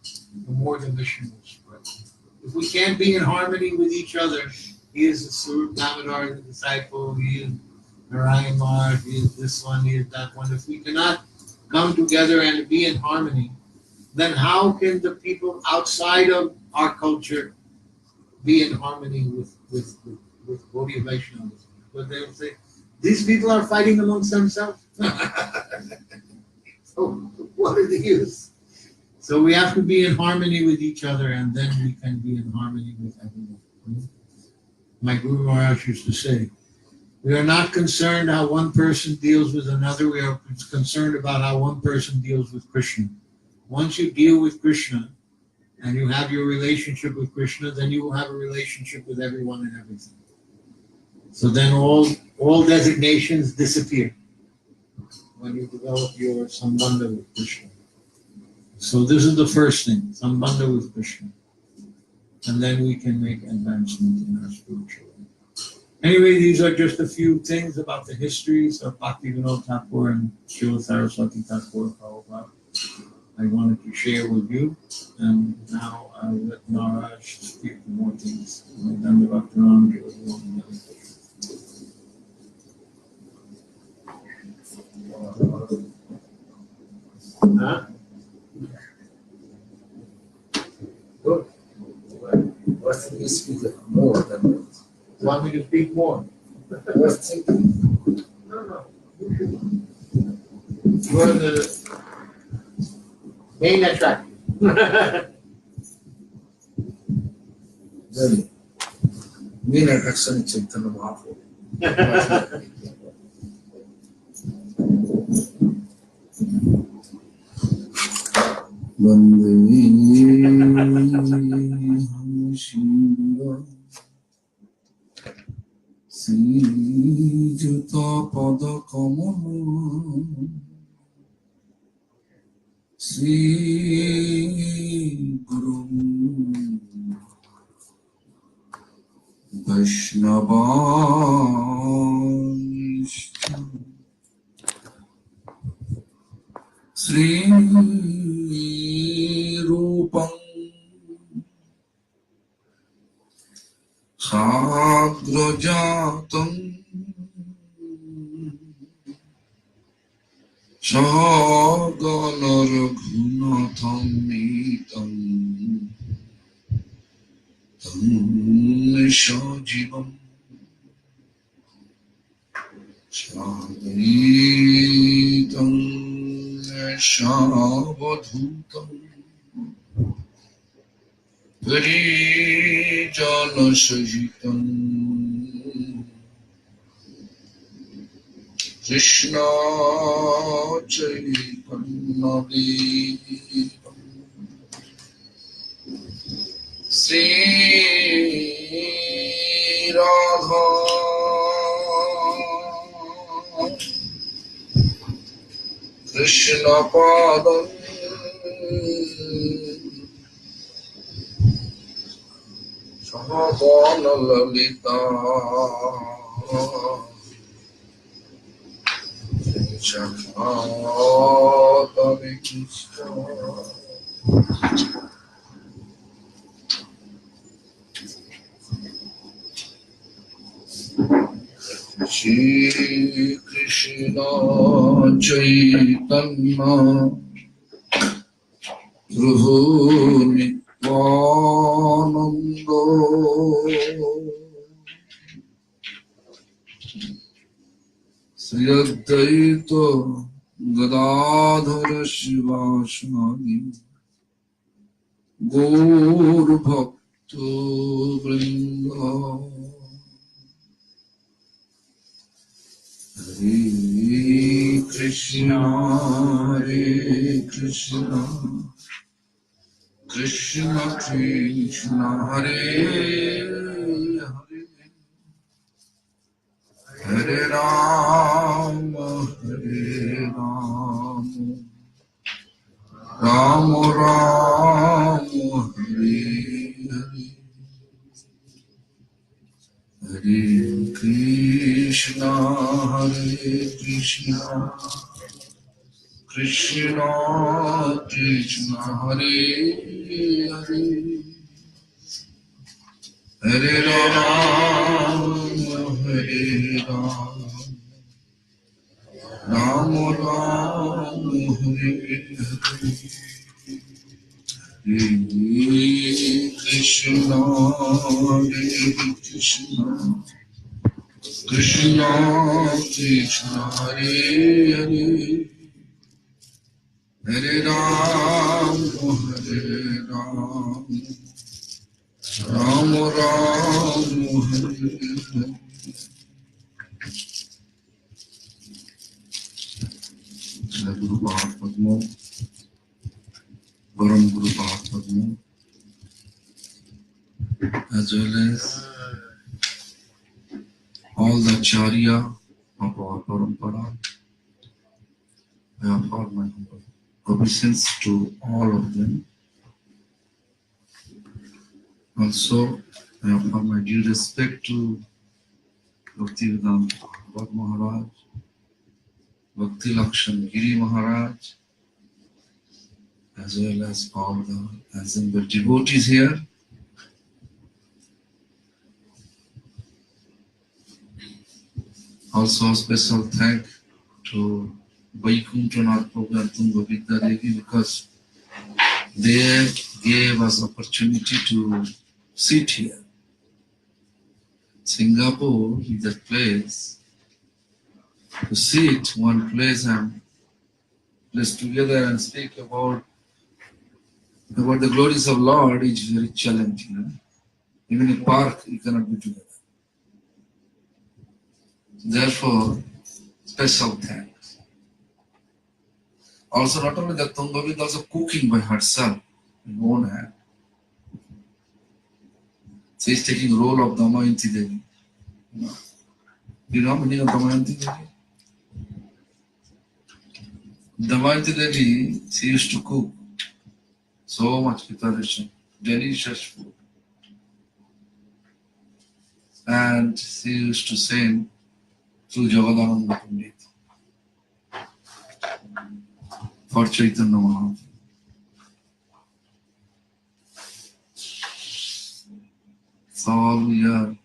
Speaker 1: the more the mission will spread. If we can't be in harmony with each other, he is the Surup Damodar, the disciple, he is Narayan Maharaj, he is this one, he is that one. If we cannot come together and be in harmony, then how can the people outside of our culture be in harmony with Gaudiya Vaishnavas? But they will say, these people are fighting amongst themselves. So what is the use? So we have to be in harmony with each other, and then we can be in harmony with everyone. My Guru Maharaj used to say, we are not concerned how one person deals with another, we are concerned about how one person deals with Krishna. Once you deal with Krishna, and you have your relationship with Krishna, then you will have a relationship with everyone and everything. So then all designations disappear when you develop your sambandha with Krishna. So this is the first thing, sambandha with Krishna. And then we can make advancement in our spiritual life. Anyway, these are just a few things about the histories of Bhakti Vinod Thakur and Srila Saraswati Thakur Prabhupada I wanted to share with you. And now I'll let Maharaj speak to more things. Huh?
Speaker 4: Good. What's the speak more than that?
Speaker 1: You want me to speak more?
Speaker 4: What's thinking?
Speaker 1: No. You are the main attraction.
Speaker 4: Then, main attraction is Chaitanya Mahaprabhu. Srijuta pada kamala Sri Guru Vaishnavas Sri Rupam Sagrajatam Sagala Raghunatham Nitam Tam Nishajivam Sadritam Shavadhutam Parijala Sahitam Krishna Chaitanya Devam Sri Radha Krishna Padam Bhavan Lalita Chakhatami Krishna Shri Krishna Chaitanya Prabhu Nityananda Sri Advaita Gadadhara Shivasani Gaur Bhakta Vrinda Hare Krishna Krishna Krishna Hare Hare Hare Rama Rama Rama Hare Hare Hare Krishna Krishna Krishna Hare Hare Hare Rama Rama Rama Hare Hare Hare Krishna Krishna Krishna Hare Hare Hare Rama Rama Rama Hare Hare Guru Mahatma Param Guru Mahatma as well as all the Acharya of our Parampara. I offer my humble obeisance to all of them. Also, I offer my due respect to Bhaktivedanta Bhagavad Maharaj, Bhakti Lakshan Giri Maharaj, as well as all the assembled devotees here. Also, a special thank to Vaikuntanath Prabhu and Tunga Vidya Devi because they gave us opportunity to sit here. Singapore is that place to sit one place and place together and speak about the glories of Lord is very challenging. Even in park you cannot be together. Therefore, special thanks. Also, not only that, Tunga is also cooking by herself in own hand. She is taking role of Damayanti Devi. You know meaning of Damayanti Devi? Damayanti Devi, she used to cook so much preparation, delicious food. And she used to sing through Jagadananda Pandit for Chaitanya Mahaprabhu. So all we are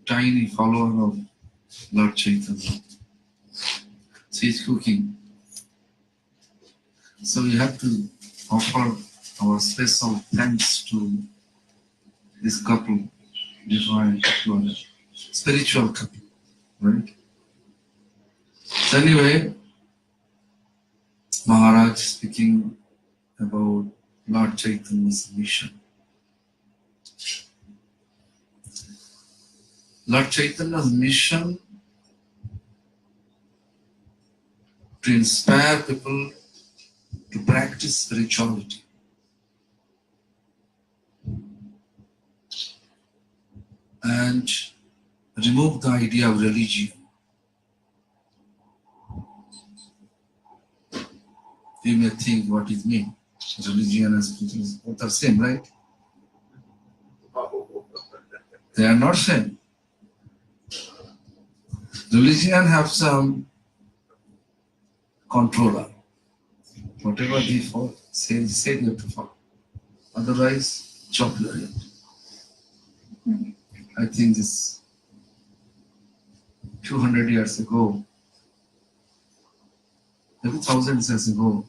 Speaker 4: tiny followers of Lord Chaitanya. She is cooking. So we have to offer our special thanks to this couple, divine couple, spiritual couple, right? So anyway, Maharaj speaking about Lord Chaitanya's mission. Lord Chaitanya's mission to inspire people to practice spirituality. And remove the idea of religion. You may think what it means. Religion and spirituality both are same, right? They are not same. Religion have some controller. Whatever they say you have to follow. Otherwise, chop your head. I think this 200 years ago, maybe thousands years ago,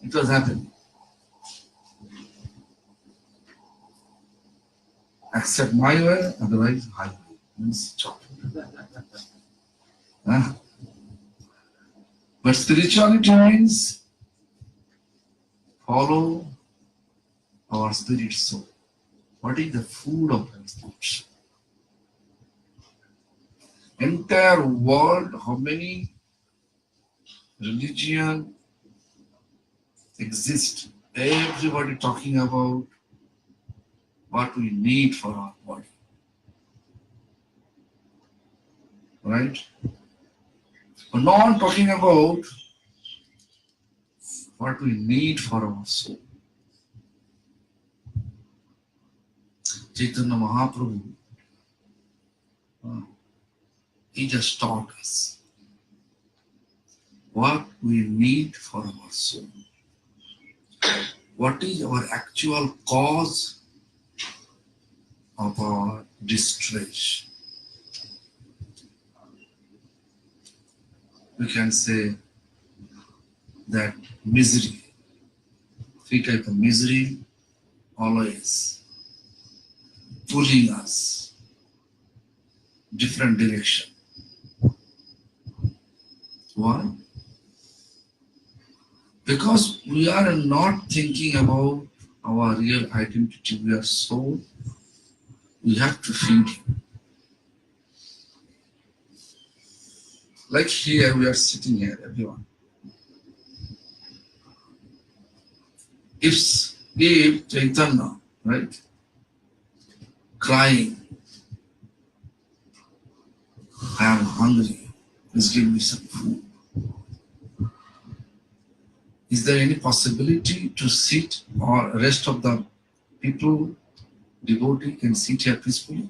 Speaker 4: it was happening. Accept my way, otherwise highway. Means chop. Huh? But spirituality means follow our spirit soul. What is the food of our spirit? Entire world, how many religion exist? Everybody talking about what we need for our body. Right? But no one talking about what we need for our soul. Chaitanya Mahaprabhu, he just taught us what we need for our soul. What is our actual cause of our distress? We can say that misery, three types of misery, always pulling us different direction. Why? Because we are not thinking about our real identity. We are soul. We have to feed him. Like here, we are sitting here, everyone. If Chaitanya, right, crying, I am hungry, please give me some food. Is there any possibility to sit, or rest of the people, devotee, can sit here peacefully?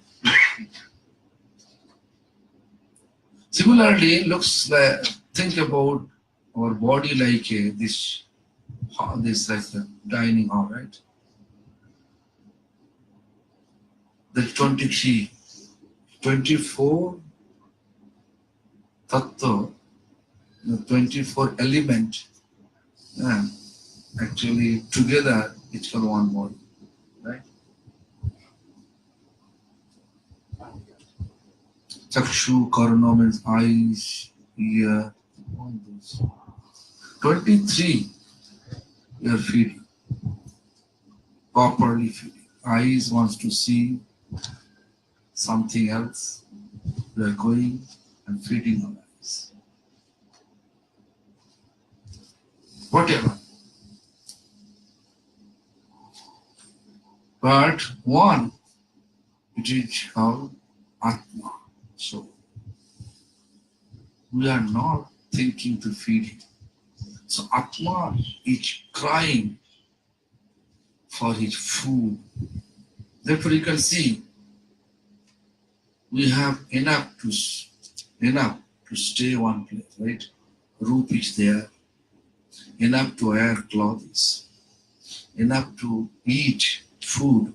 Speaker 4: Similarly, looks like, think about our body like this like the dining hall, right? The 23, 24 tattva, the 24 element, actually together it's called one body, right? Chakshu, karna means eyes, ear, all those. 23 you are feeding, properly feeding. Eyes wants to see something else. We are going and feeding our eyes. Whatever. But one, it is called Atma. So we are not thinking to feed it. So Atma is crying for his food. Therefore you can see we have enough to stay one place, right? Roof is there, enough to wear clothes, enough to eat food.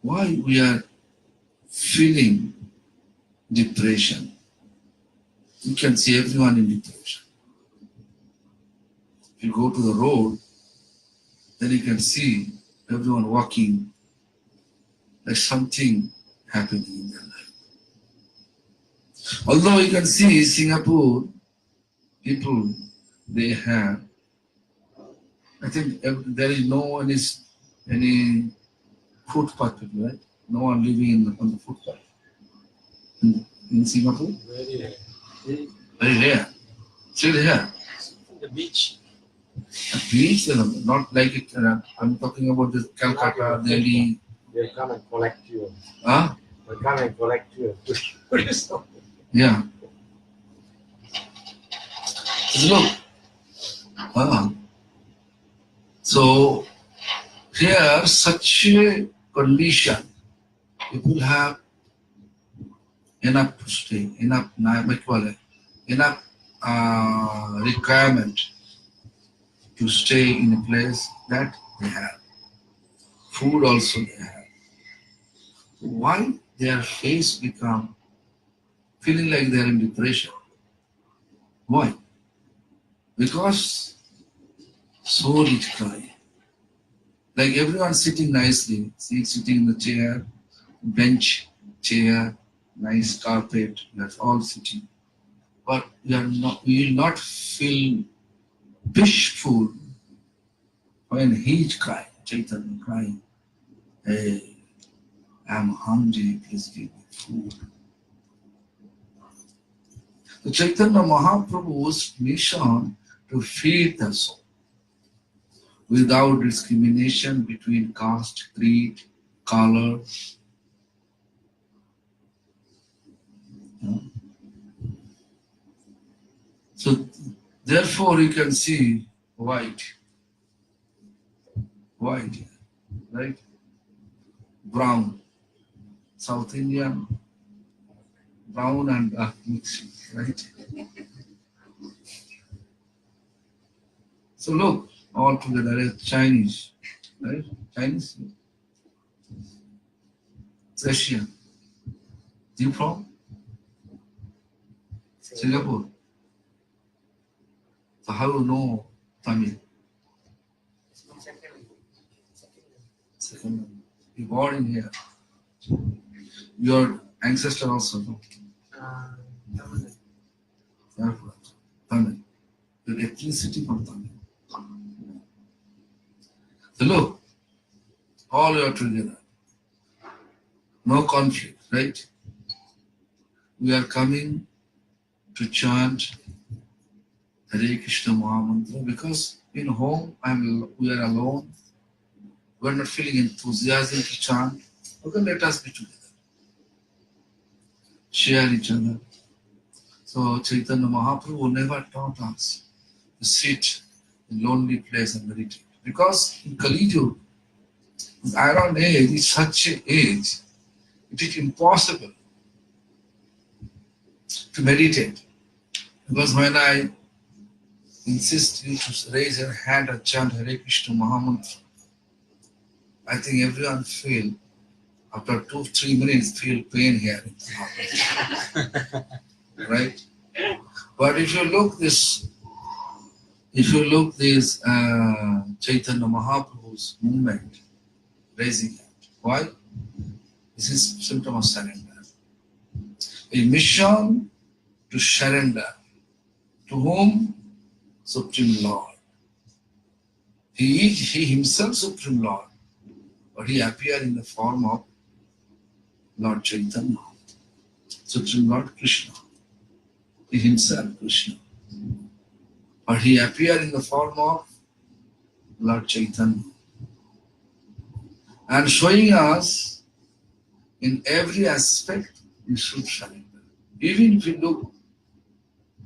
Speaker 4: Why we are feeling depression? You can see everyone in depression. If you go to the road, then you can see everyone walking like something happening in their life. Although you can see Singapore, people, they have, I think there is no any footpath people, right? No one living on the footpath. In Singapore? Very rare. Still here.
Speaker 5: The beach.
Speaker 4: A beach, not like it. I'm talking about the Calcutta, Delhi.
Speaker 5: They come and collect you.
Speaker 4: Huh?
Speaker 5: They come and collect you.
Speaker 4: Yeah. Look. So here, such a condition people have enough to stay, enough requirement to stay in a place that they have. Food also they have. Why their face become feeling like they are in depression? Why? Because soul is crying. Like everyone sitting nicely, sitting in the chair, bench, chair, nice carpet, that's all sitting. But we will not feel peaceful when he is crying, Chaitanya crying. Hey, I'm hungry, please give me food. The Chaitanya Mahaprabhu's mission to feed the soul without discrimination between caste, creed, color. So therefore you can see white, right? Brown, South Indian, brown and dark mixing, right? So look, all together it's Chinese, right? Chinese, it's Asian. You from? Singapore. So how you know Tamil? Second. You born in here. Your ancestor also, no? Therefore, Tamil. Your ethnicity from Tamil. So look, all you are together. No conflict, right? We are coming to chant Hare Krishna Mahamantra because in home we are alone. We are not feeling enthusiasm to chant. Okay, let us be together. Share each other. So Chaitanya Mahaprabhu never taught us to sit in lonely place and meditate. Because in Kali Yuga, the Iron Age is such an age, it is impossible to meditate. Because when I insist you to raise your hand and chant Hare Krishna Mahamantra, I think everyone feel, after 2-3 minutes, feel pain here in the heart. Right? But if you look this Chaitanya Mahaprabhu's movement, raising hand. Why? This is symptom of surrender. A mission to surrender. To whom? Supreme Lord. He himself Supreme Lord. But he appeared in the form of Lord Chaitanya. Supreme Lord Krishna. He himself Krishna. But he appeared in the form of Lord Chaitanya. And showing us in every aspect we should surrender. Even if you look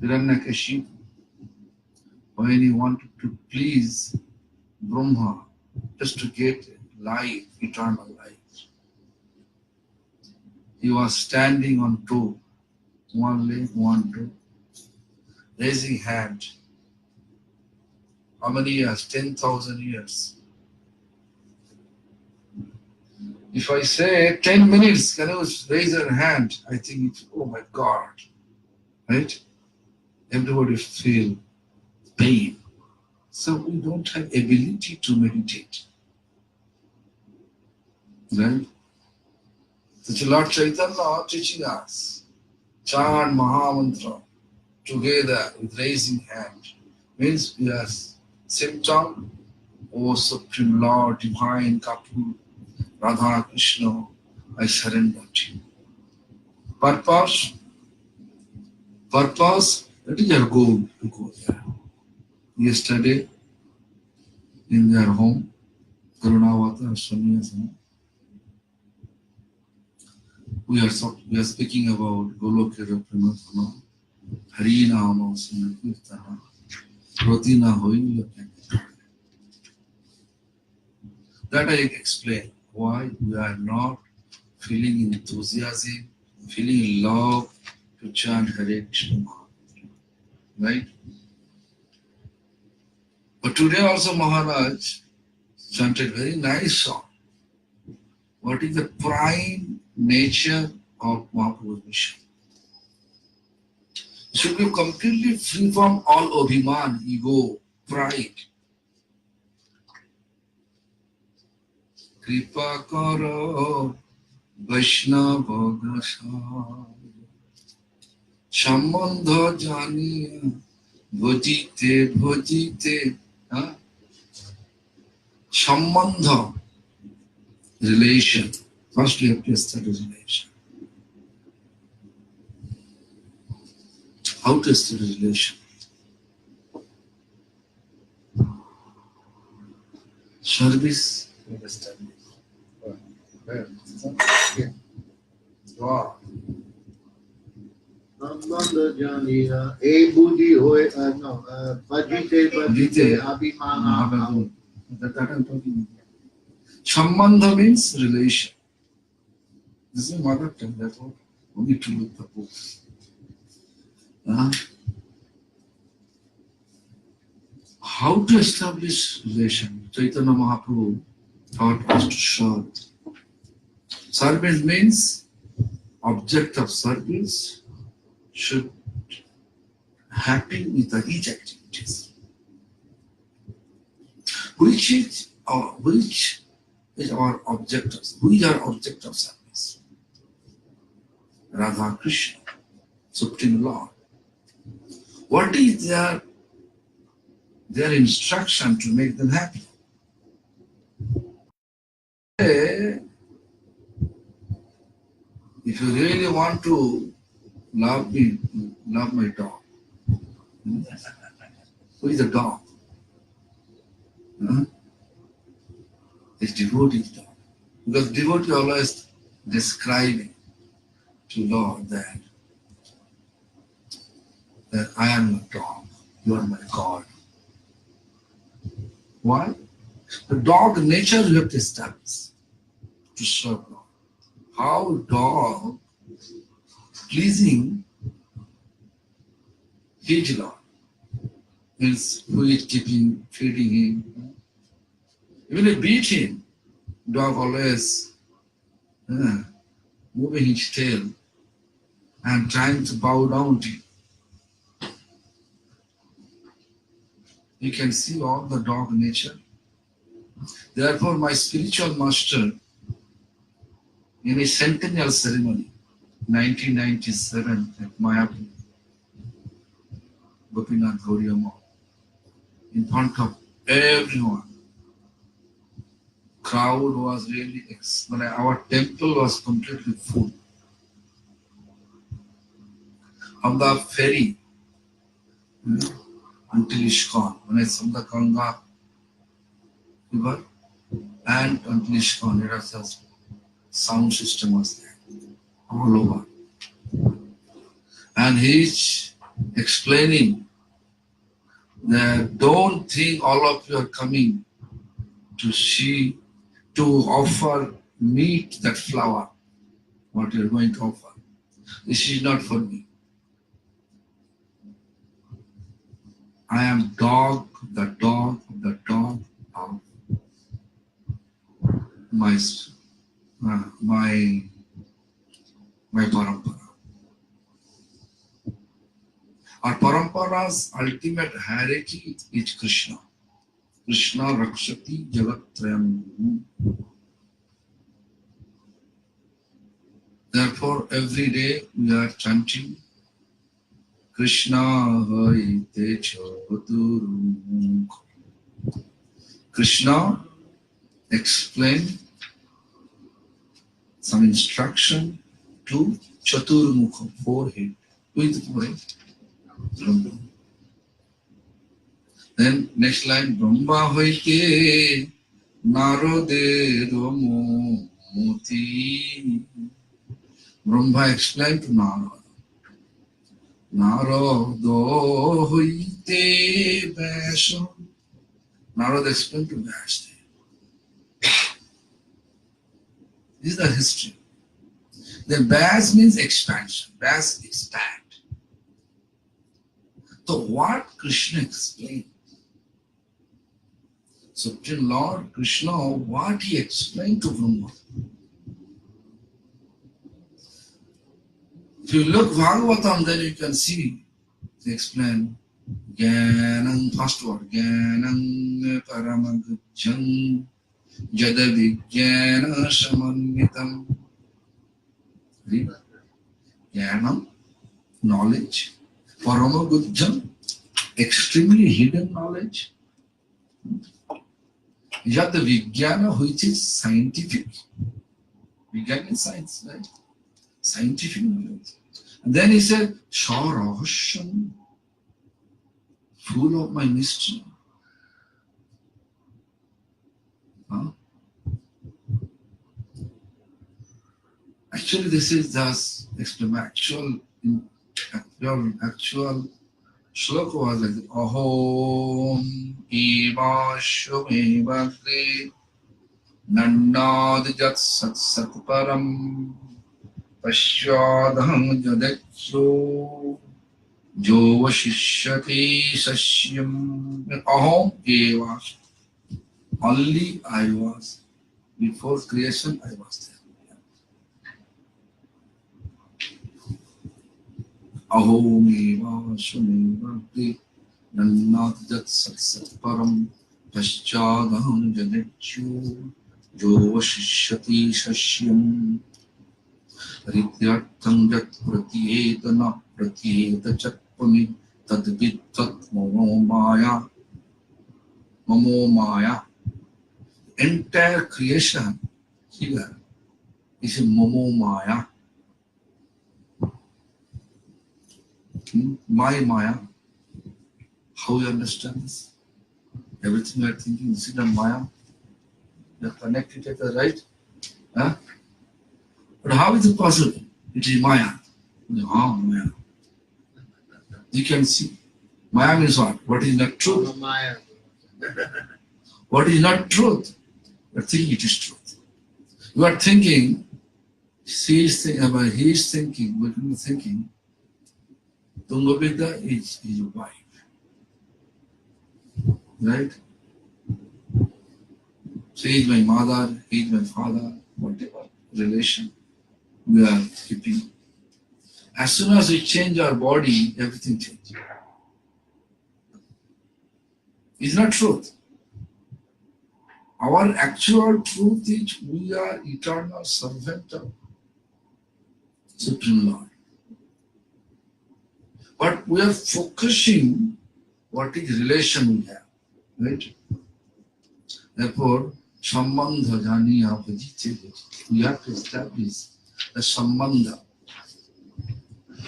Speaker 4: Hiranyakashipu, when he wanted to please Brahma just to get life, eternal life, he was standing on two, one leg, one toe, raising hand. How many years? 10,000 years. If I say 10 minutes, can you raise your hand? I think, oh my God, right? Everybody feel pain. So we don't have ability to meditate. Right? So Lord Chaitanya teaching us, chant Mahamantra together with raising hand. Means we are symptom, O Supreme Lord, Divine Couple, Radha Krishna, I surrender to you. Purpose, that is your goal to go there. Yesterday, in their home, Karunavata Swami's home, we are speaking about Golokera Pramatana, Harinama Sankirtana, Rotina Hoila. That I explain why we are not feeling enthusiasm, feeling love to chant Hare Krishna Maha. Right? But today also Maharaj chanted very nice song. What is the prime nature of Mahaprabhu's mission? It should be completely free from all abhiman, ego, pride. Kripa karo Vaishnava dasha Sambandha janiya bhajite bhajite. Sambandha, relation. First we have to establish relation. How to establish relation? Service. Wow.
Speaker 1: Sambandha janiya, e buddhi hoy, bhajite bhajite abhimana.
Speaker 4: That I'm talking about. Sambandha means relation. This is mother tongue, therefore only to look the book. How to establish relation? Chaitanya Mahaprabhu taught us to serve. Service means object of service should happen with each activities. Which is our object of, who is our object of service? Radha Krishna, Supreme Lord. What is their instruction to make them happy? If you really want to love me, love my dog. Who is the dog? It's devotee's dog. Because devotee always describing to Lord that I am your dog, you are my God. Why? The dog nature you have to establish to serve Lord. How dog pleasing his Lord means who is keeping, feeding him. Even if beat him, dog always moving his tail and trying to bow down to you. You can see all the dog nature. Therefore, my spiritual master, in a centennial ceremony, 1997 at Mayapur, Gopinath Gauriya, in front of everyone, crowd was really, our temple was completely full. On the ferry, until ISKCON, when it's from the Ganga river and until ISKCON, there was a sound system was there all over. And he's explaining that don't think all of you are coming to see, to offer meat, that flower, what you're going to offer. This is not for me. I am dog, the dog, the dog of my parampara. Our parampara's ultimate hierarchy is Krishna. Krishna Rakshati Jagatrayam. Therefore, every day we are chanting Krishna Haite Chaturmukha. Krishna explained some instruction to Chaturmukha, forehead. Who is the forehead? Brahma. Then next line, Brahma Haite Narade Moti. Brahma explained to Narada. Narada Haite Vaishnava. Narada explained to Vaishnava. This is the history. Then Bas means expansion. Bas expand. So what Krishna explained? Supreme Lord Krishna, what he explained to Brahma. If you look Bhagavatam, then you can see they explain Jnanam, first word, Jnanam Paramagujjam Jadavijnana Samanitam. Read. Jnanam, knowledge. Paramagujjam, extremely hidden knowledge. Yat Vijnana, which is scientific. Vijnana is science, right? Scientific knowledge. And then he said, Sharahasham, full of my mystery. Huh? Actually, this is just actual shloka was like this. Ahom eva shumevagre nannad jat sat sat param Pashyadham jadachyo jo vashishyati sasyam. Aham eva. Only I was. Before creation, I was there. Aham eva shumevagre nannad jat sat sat param Pashyadham jadachyo jo vashishyati sasyam. Rityartham jat pratyetana pratyeta chatpami tadvid tat mamo maya. Entire creation here is a mamo maya. My maya. How you understand this? Everything you are thinking is in a maya. You are connected at the right? Huh? But how is it possible? It is Maya. Oh, Maya. You can see. Maya means what? What is not truth? What is not truth? You are thinking it is truth. You are thinking, he is thinking, but you are thinking, Tungabhidra is his wife. Right? She is my mother, he is my father, whatever relation we are keeping. As soon as we change our body, everything changes. It's not truth. Our actual truth is we are eternal servant of Supreme Lord. But we are focusing what is relation we have. Right? Therefore, Sambandha Janiya Bhajite. We have to establish the Sambandha,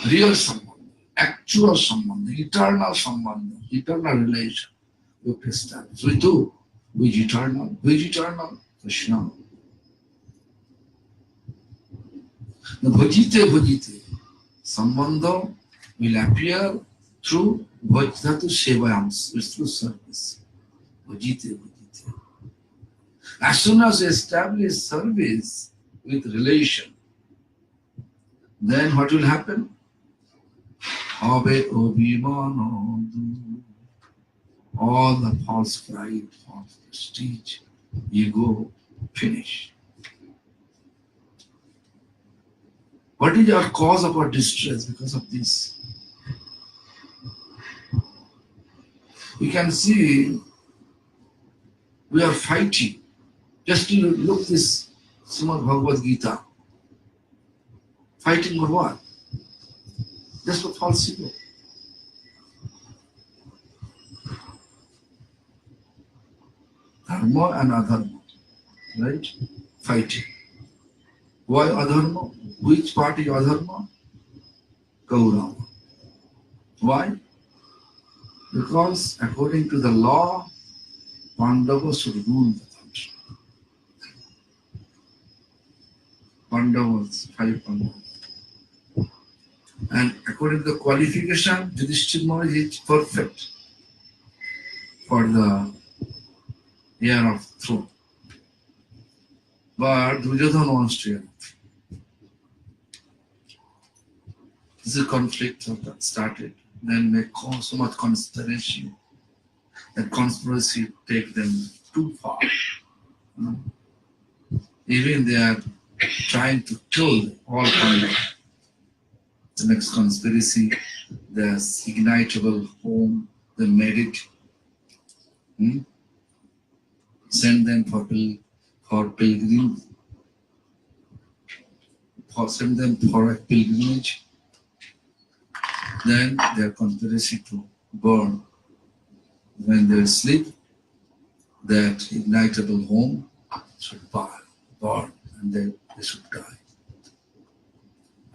Speaker 4: real Sambandha, actual Sambandha, eternal relation. We have to establish. We do. Who is eternal? Who is eternal? Krishna. The Bhajite, Sambandha will appear through Bhajtatu Sevayams, it's through service. Bhajite. As soon as we establish service with relation, then what will happen? Abe obhimano. All the false pride, false prestige, ego, finish. What is our cause of our distress because of this? We can see we are fighting. Just to look this Srimad Bhagavad Gita. Fighting for what? Just for false ego. Dharma and adharma. Right? Fighting. Why adharma? Which part is adharma? Kaurava. Why? Because according to the law, Pandavas should rule the country. Pandavas, 5 Pandavas. And according to the qualification, Yudhishthira is perfect for the heir of throne. But Duryodhana wants to hear it. This is conflict that started. Then make so much conspiracy. That conspiracy take them too far. Even they are trying to kill all conduct. The next conspiracy, the ignitable home, they made it. Send them for pilgrim, send them for a pilgrimage. Then their conspiracy to burn. When they sleep, that ignitable home should burn, and they should die.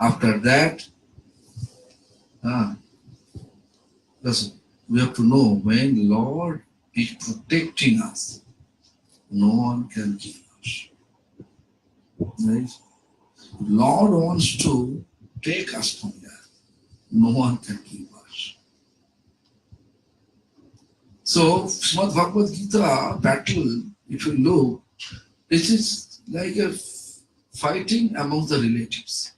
Speaker 4: After that, listen, we have to know when Lord is protecting us, no one can kill us. Right? Lord wants to take us from there. No one can kill us. So, Srimad Bhagavad Gita battle, if you look, this is like a fighting among the relatives.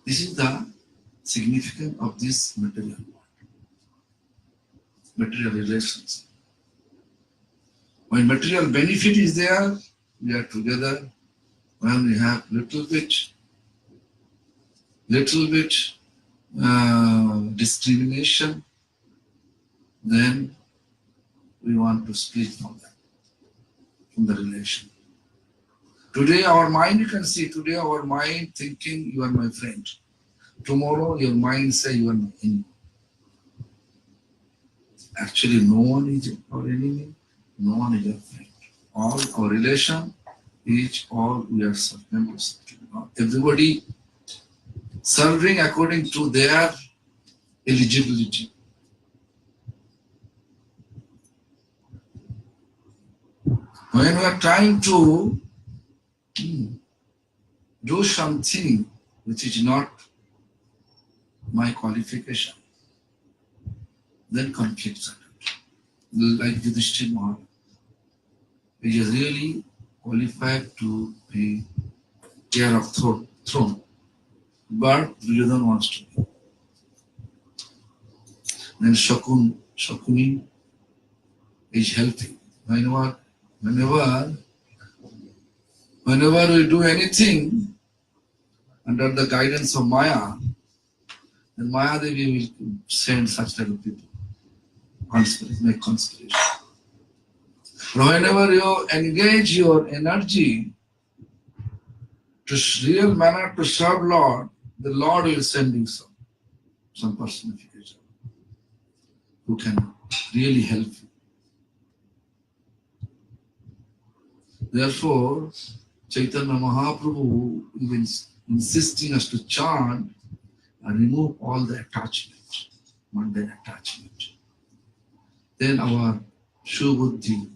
Speaker 4: This is the significance of this material world, material relations. When material benefit is there, we are together. When we have little bit discrimination, then we want to split from that, from the relation. Today our mind, you can see, today our mind thinking you are my friend. Tomorrow your mind say you are my enemy. Actually no one is our enemy, no one is our friend. All our relation is all we are serving to God. Everybody serving according to their eligibility. When we are trying to do something which is not my qualification, then conflicts are there. Like Yudhishthira Maharaj, he is really qualified to be heir of throne, but Duryodhana wants to be. Then Shakuni is helping. Whenever we do anything under the guidance of Maya, then Maya Devi will send such type of people, make conspiration. But whenever you engage your energy to real manner to serve Lord, the Lord will send you some personification who can really help you. Therefore, Chaitanya Mahaprabhu is insisting us to chant and remove all the attachment, mundane attachment. Then our Shubuddhi.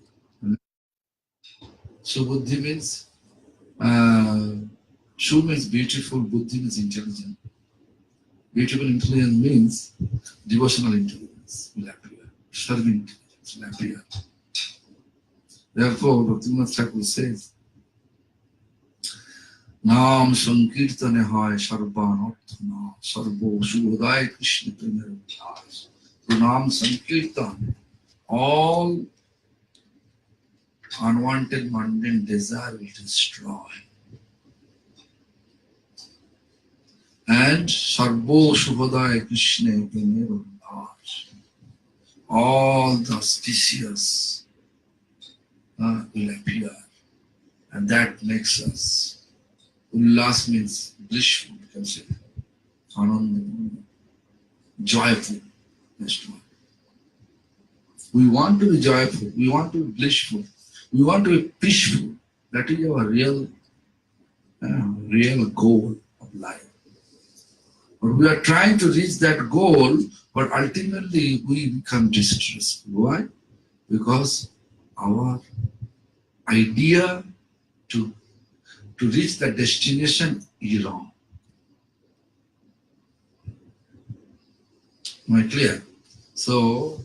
Speaker 4: Shubuddhi means, Shu means beautiful, Buddhi means intelligent. Beautiful intelligence means devotional intelligence will appear, serving intelligence will appear. Therefore, Bhaktivinoda Thakur says, Naam Sankirtane Hai Sarvan Arthana Sarvo Subhodaya Krishna Premera Vilas. Through Naam Sankirtan, all unwanted mundane desire will destroy. And Sarvo Subhodaya Krishna Premera Vilas. All the auspicious will appear, and that makes us. Ullas means blissful, you can say. Ananda, joyful. Next one. We want to be joyful, we want to be blissful, we want to be peaceful. That is our real goal of life. But we are trying to reach that goal, but ultimately we become distressed. Why? Because our idea to reach that destination is wrong. Am I clear? So,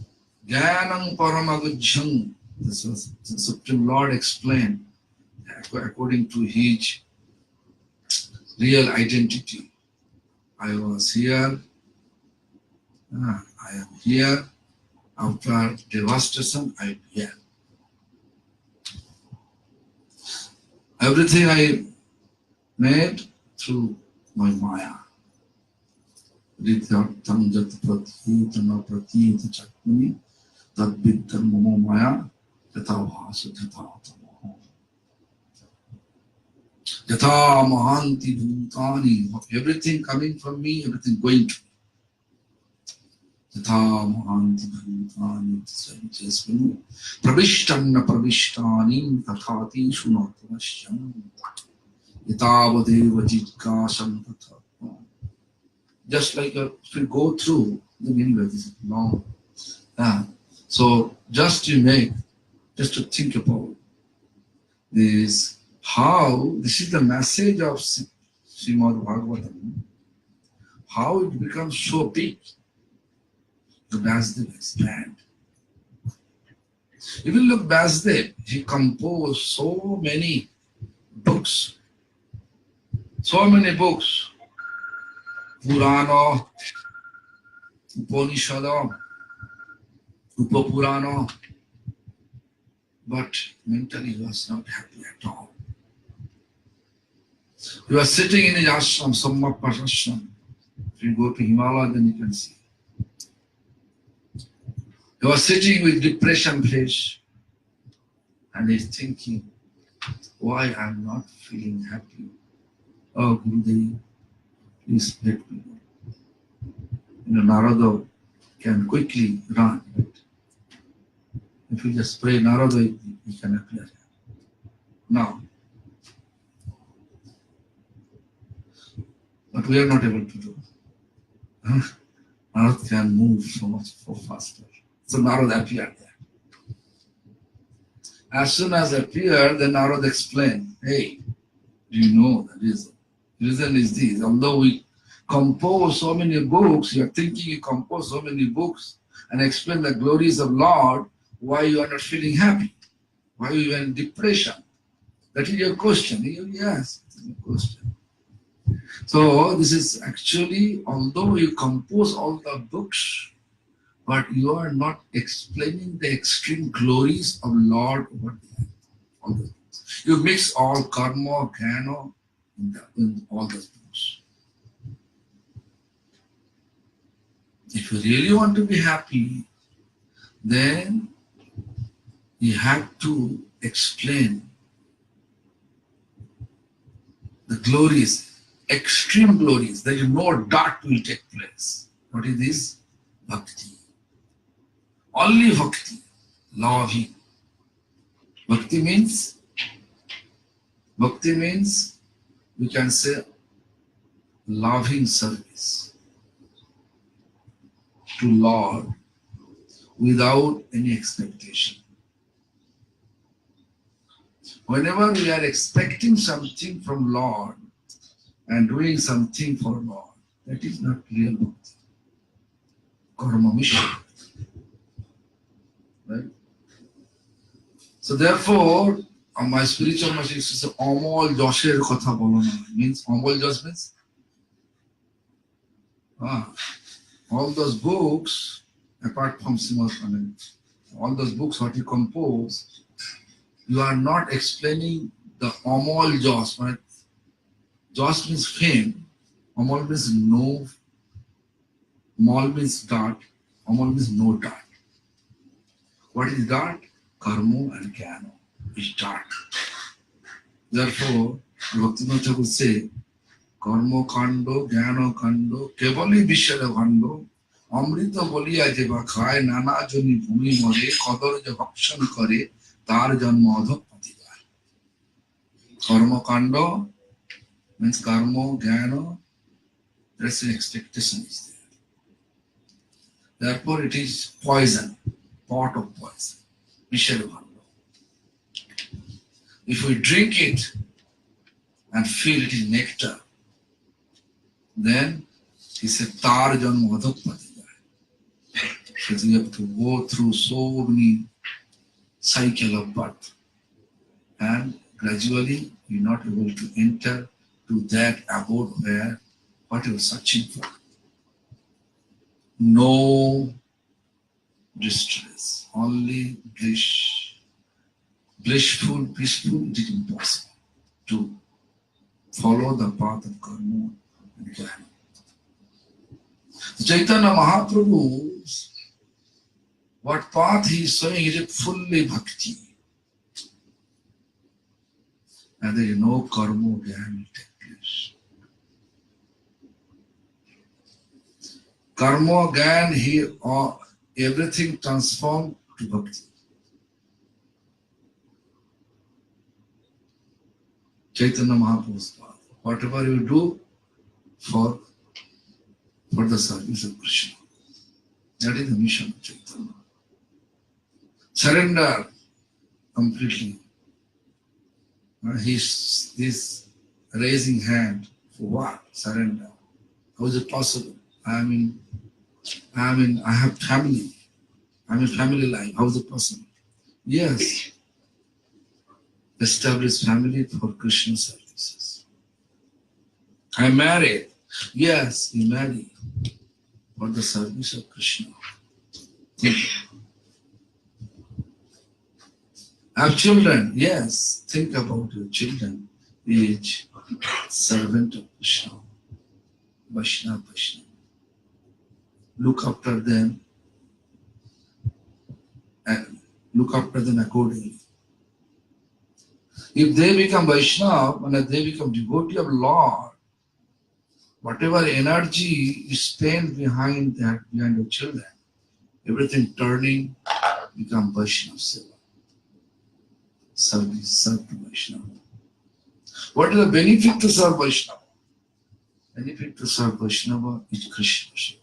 Speaker 4: Jnanam Paramagujjham, this was the Supreme Lord explained according to his real identity. I was here, I am here. After devastation, I am here. Everything I made through my Maya. Rityartham jat pratyetana pratyeta chakmani tadviddham mamo Maya yatha bhasa yatha tamo yatha mahanti bhutani. Everything coming from me, everything going to me. Yatha mahanti bhutani tasvinu pravishtanna pravishtani tathati shunatavashyam yatavadeva jidkasam tatha. Just like if you go through, then anyway, this is long. So just just to think about this, how this is the message of Srimad Bhagavatam, how it becomes so big. The Vasudev expand. If you look Vasudev, he composed so many books. Purana, Upanishada, Upapurana, but mentally he was not happy at all. He was sitting in his ashram, Sammapat ashram. If you go to Himalaya, then you can see. He was sitting with depression face and he's thinking, why I'm not feeling happy? Oh, Gurudev, please let me go. Narada can quickly run, but if you just pray Narada, he can appear. Now, but we are not able to do. Narada can move so much faster. So Narada appeared there. As soon as appeared, then Narada explained, hey, do you know the reason? The reason is this. Although we compose so many books, you are thinking you compose so many books and explain the glories of Lord, why you are not feeling happy? Why you are in depression? That is your question. Yes, it's a question. So this is actually, although you compose all the books, but you are not explaining the extreme glories of Lord over there. All the things. You mix all karma, jnana in all the books. If you really want to be happy, then you have to explain the glories, extreme glories, that you know doubt will take place. What is this? Bhakti. Only bhakti, loving. Bhakti means we can say loving service to Lord without any expectation. Whenever we are expecting something from Lord and doing something for Lord, that is not real bhakti. Karma mission. Right? So therefore, my spiritual message is Amol Josher Kotha Bolona. Means Amol Josh means all those books, apart from Srimad, all those books what you compose, you are not explaining the Amol Josh. Right? Josh means fame. Amol means no. Amol means dot. Amol means no dot. What is that? Karma and jnana is dark. Therefore, Bhaktivinoda Thakur say, Karma kando, jnana kando, kevali vishara kando, amrita boliya jeva khaye, nana joni bhumi more, kadar je bhakshan kare, tar janma adho pativar. Karma kando means karma, jnana, that's an expectation is there. Therefore, it is poison. Pot of poison, Vishadabhanda. If we drink it and feel it is nectar, then he said, Tar janma adho pativar. So you have to go through so many cycle of birth, and gradually you're not able to enter to that abode where what you are searching for. No distress, only bliss, blissful, peaceful. It is impossible to follow the path of karma and jnana. Chaitanya Mahaprabhu, what path he is showing is fully bhakti. And there is no karma jnana will take place. Karma jnana here, everything transformed to bhakti. Chaitanya Mahaprabhu's path. Whatever you do for the service of Krishna. That is the mission of Chaitanya. Surrender completely. He's raising hand for what? Surrender. How is it possible? I have family. I'm in family life. How is it possible? Yes. Establish family for Krishna services. I'm married. Yes, you marry for the service of Krishna. Have children. Yes, think about your children. Each servant of Krishna. Vaishnava. Look after them and look after them accordingly. If they become Vaishnava and if they become devotee of Lord, whatever energy is spent behind the children, everything turning, become Vaishnava Seva. Service, serve to Vaishnava. What is the benefit to serve Vaishnava? Benefit to serve Vaishnava is Krishna Seva.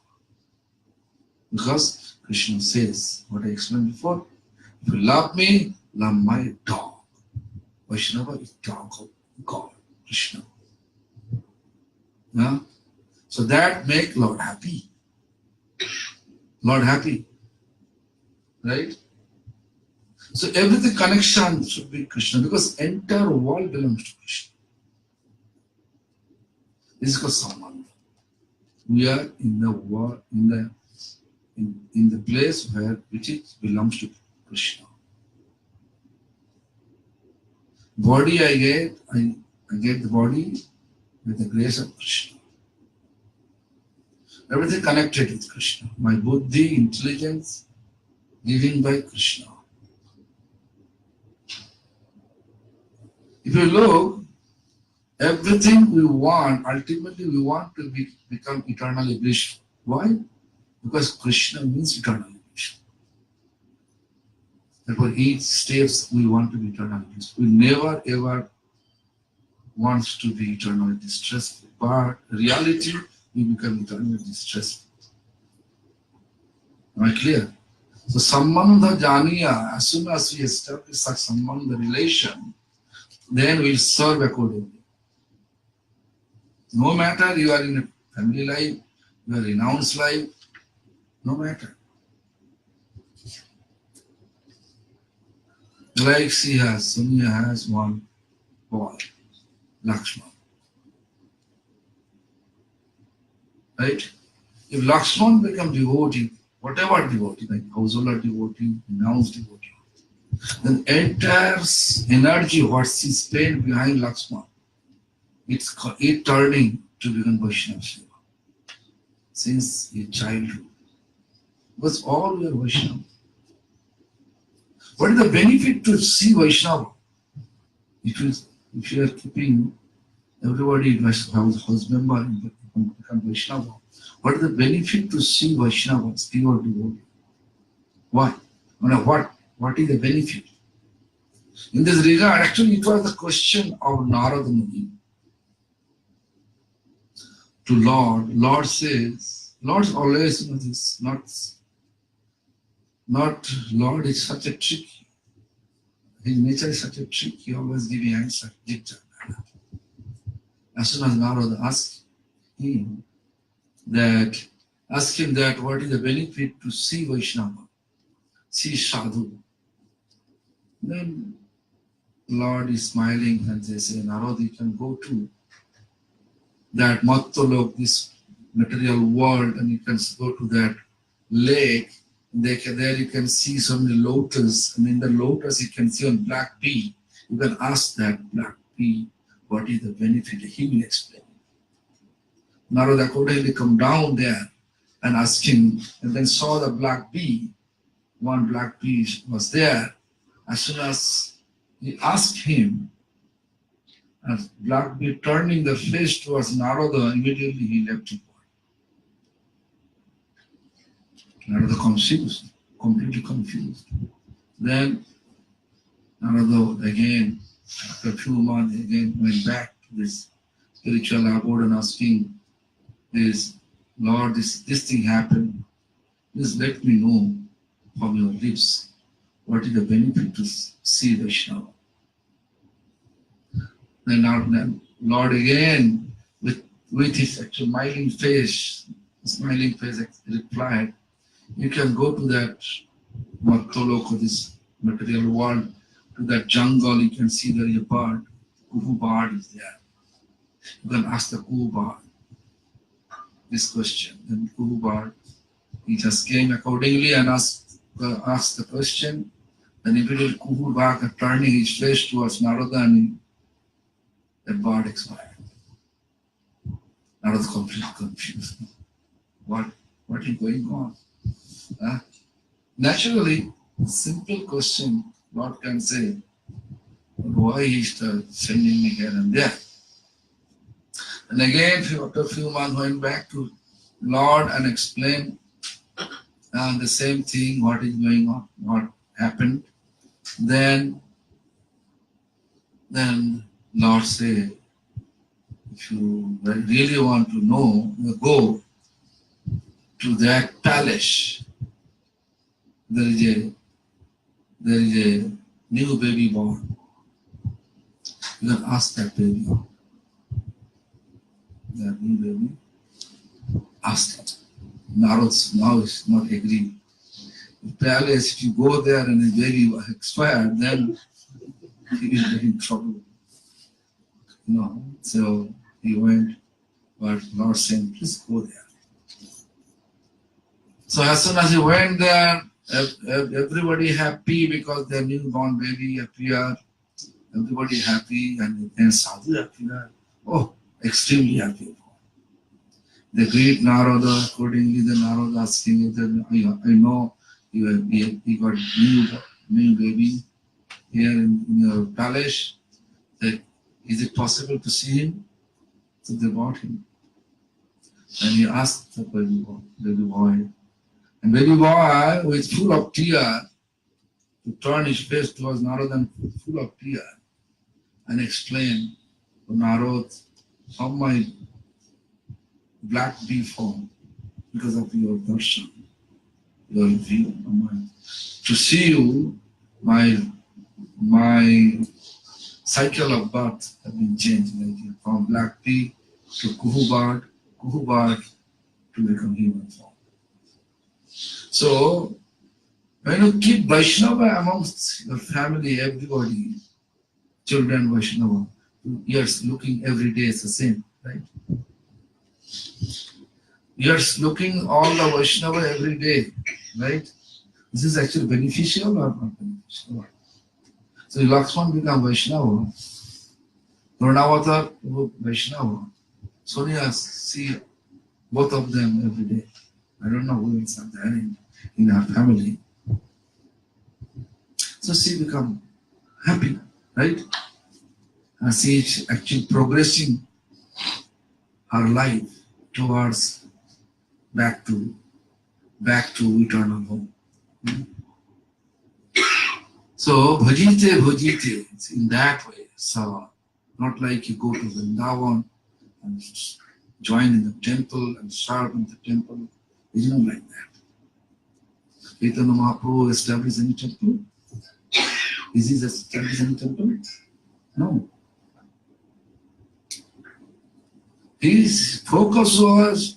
Speaker 4: Because Krishna says, what I explained before, if you love me, love my dog. Vaishnava is dog of God, Krishna. Yeah? So that make Lord happy. Lord happy. Right? So everything connection should be Krishna because entire world belongs to Krishna. This is called Samman. We are in the world, in the place where it belongs to Krishna. Body I get the body with the grace of Krishna. Everything connected with Krishna. My buddhi, intelligence, given by Krishna. If you look, everything we want, ultimately we want to become eternally blissful. Why? Because Krishna means eternally blissful. Therefore, each steps we want to be eternally blissful. We never ever want to be eternally distressed, but reality we become eternally distressed. Am I clear? So, Sambandha Janiya, as soon as we establish such Sambandha relation, then we'll serve accordingly. No matter you are in a family life, you are renounced life, no matter. Like Sonia has one boy, Lakshman. Right? If Lakshman becomes devotee, whatever devotee, like householder devotee, renounced devotee, then entire energy what she spent behind Lakshman, it turning to become Vaishnava Seva since his childhood. Because all we are Vaishnava. What is the benefit to see Vaishnava? If you are keeping everybody as house member and become Vaishnava, what is the benefit to see Vaishnava as pure devotee? Why? What is the benefit? In this regard, actually it was the question of Narada Muni to Lord. Lord says, Lord always this, not Lord is such a trick. His nature is such a trick, he always giving answer. As soon as Narada asked him that what is the benefit to see Vaishnava, see Sadhu, then Lord is smiling and they say, Narada, you can go to that Mattolok, this material world, and you can go to that lake. There you can see so many lotus, and in the lotus you can see on black pea. You can ask that black pea, what is the benefit? He will explain. Narada accordingly come down there and asked him, and then saw the black pea. One black pea was there. As soon as he asked him, as black pea turning the face towards Narada, immediately he left him. Narada confused, completely confused. Then Narada again, after a few months, again went back to this spiritual abode and asking, Lord, this thing happened. Please let me know from your lips what is the benefit to see Vaishnava. Then Lord again, with his actual smiling face replied, you can go to that Mattolok, this material world, to that jungle, you can see there is a bird, Kuhu bird is there. You can ask the Kuhu bird this question. Then Kuhu bird, he just came accordingly and asked the question. Then immediately Kuhu bird turning his face towards Narada, and that bird expired. Narada completely confused. What is going on? Naturally, simple question, Lord can say, why is sending me here and there? And again, after a few months, went back to Lord and explained the same thing, what is going on, what happened. Then Lord said, if you really want to know, go to that palace. There is a new baby born. You can ask that baby. That new baby. Ask it. Narada now is not agree. The palace, if you go there and the baby expired, then he will get in trouble. So he went, but Lord said, please go there. So as soon as he went there, everybody happy because their newborn baby appeared. Everybody happy, and then Sadhu appeared. Oh, extremely happy. They greet Narada. Accordingly, the Narada asking, I know you got new baby here in your palace. Is it possible to see him? So they brought him. And he asked the baby boy. And baby boy, with full of tears, to turn his face towards Narada and full of tears, and explain to Narada how my black bee form because of your darshan, your view. To see you, my cycle of birth has been changed, like from black bee to Kuhu bird to become human form. So, when you keep Vaishnava amongst your family, everybody, children Vaishnava, you are looking every day is the same, right? You are looking all the Vaishnava every day, right? This is actually beneficial or not beneficial? So Lakshman become Vaishnava, Varnavatar Vaishnava. Sonia see both of them every day. I don't know who is there in her family. So she become happy, right? And she is actually progressing her life towards back to eternal home. So bhajite, it's in that way. So not like you go to Vrindavan and join in the temple and serve in the temple. It's not like that. Chaitanya Mahaprabhu established any temple? Is he established any temple? No. His focus was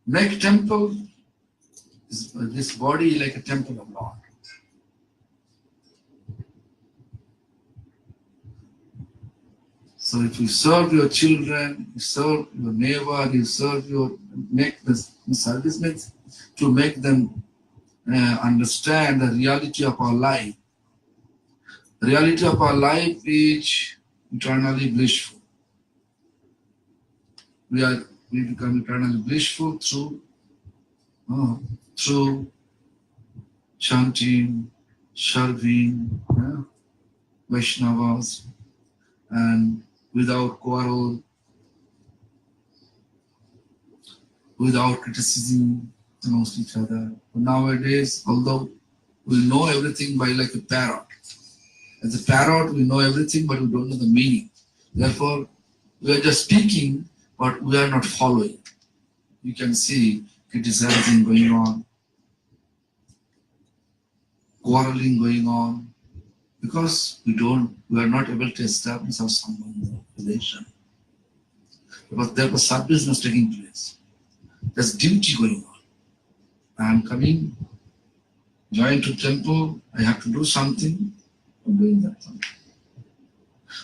Speaker 4: make temple, this body like a temple of Lord. So if you serve your children, you serve your neighbor, you serve make the service means to make them understand the reality of our life. The reality of our life is eternally blissful. We become eternally blissful through chanting, serving, Vaishnavas, and without quarrel, without criticism amongst each other. But nowadays, although we know everything by like a parrot, as a parrot we know everything but we don't know the meaning. Therefore, we are just speaking but we are not following. You can see criticizing going on, quarreling going on, because we are not able to establish our sambandha relation. Because there was sub-business taking place. There's duty going on. I am coming, join to temple, I have to do something, I'm doing that something.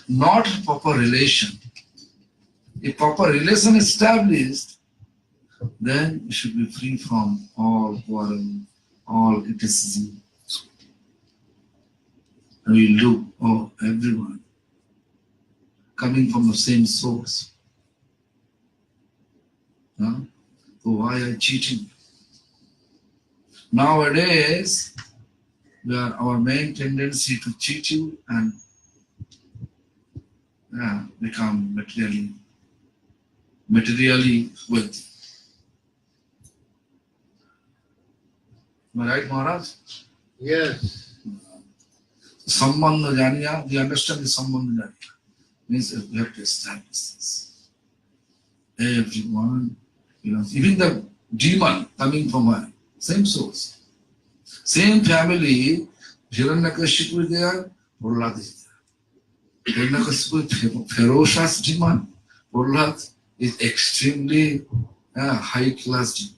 Speaker 4: Not proper relation. If proper relation established, then we should be free from all quarrel, all criticism. And we look, everyone coming from the same source. So why are you cheating? Nowadays, our main tendency to cheat you and become materially wealthy. Am I right, Maharaj?
Speaker 1: Yes.
Speaker 4: Sambandha janiya, we understand the sambandha janiya. Means we have to establish this. Everyone, even the demon coming from a same source, same family, Hiranyakashipu is there, Prahlad is there. Hiranyakashipu is ferocious demon, Prahlad is extremely high class demon.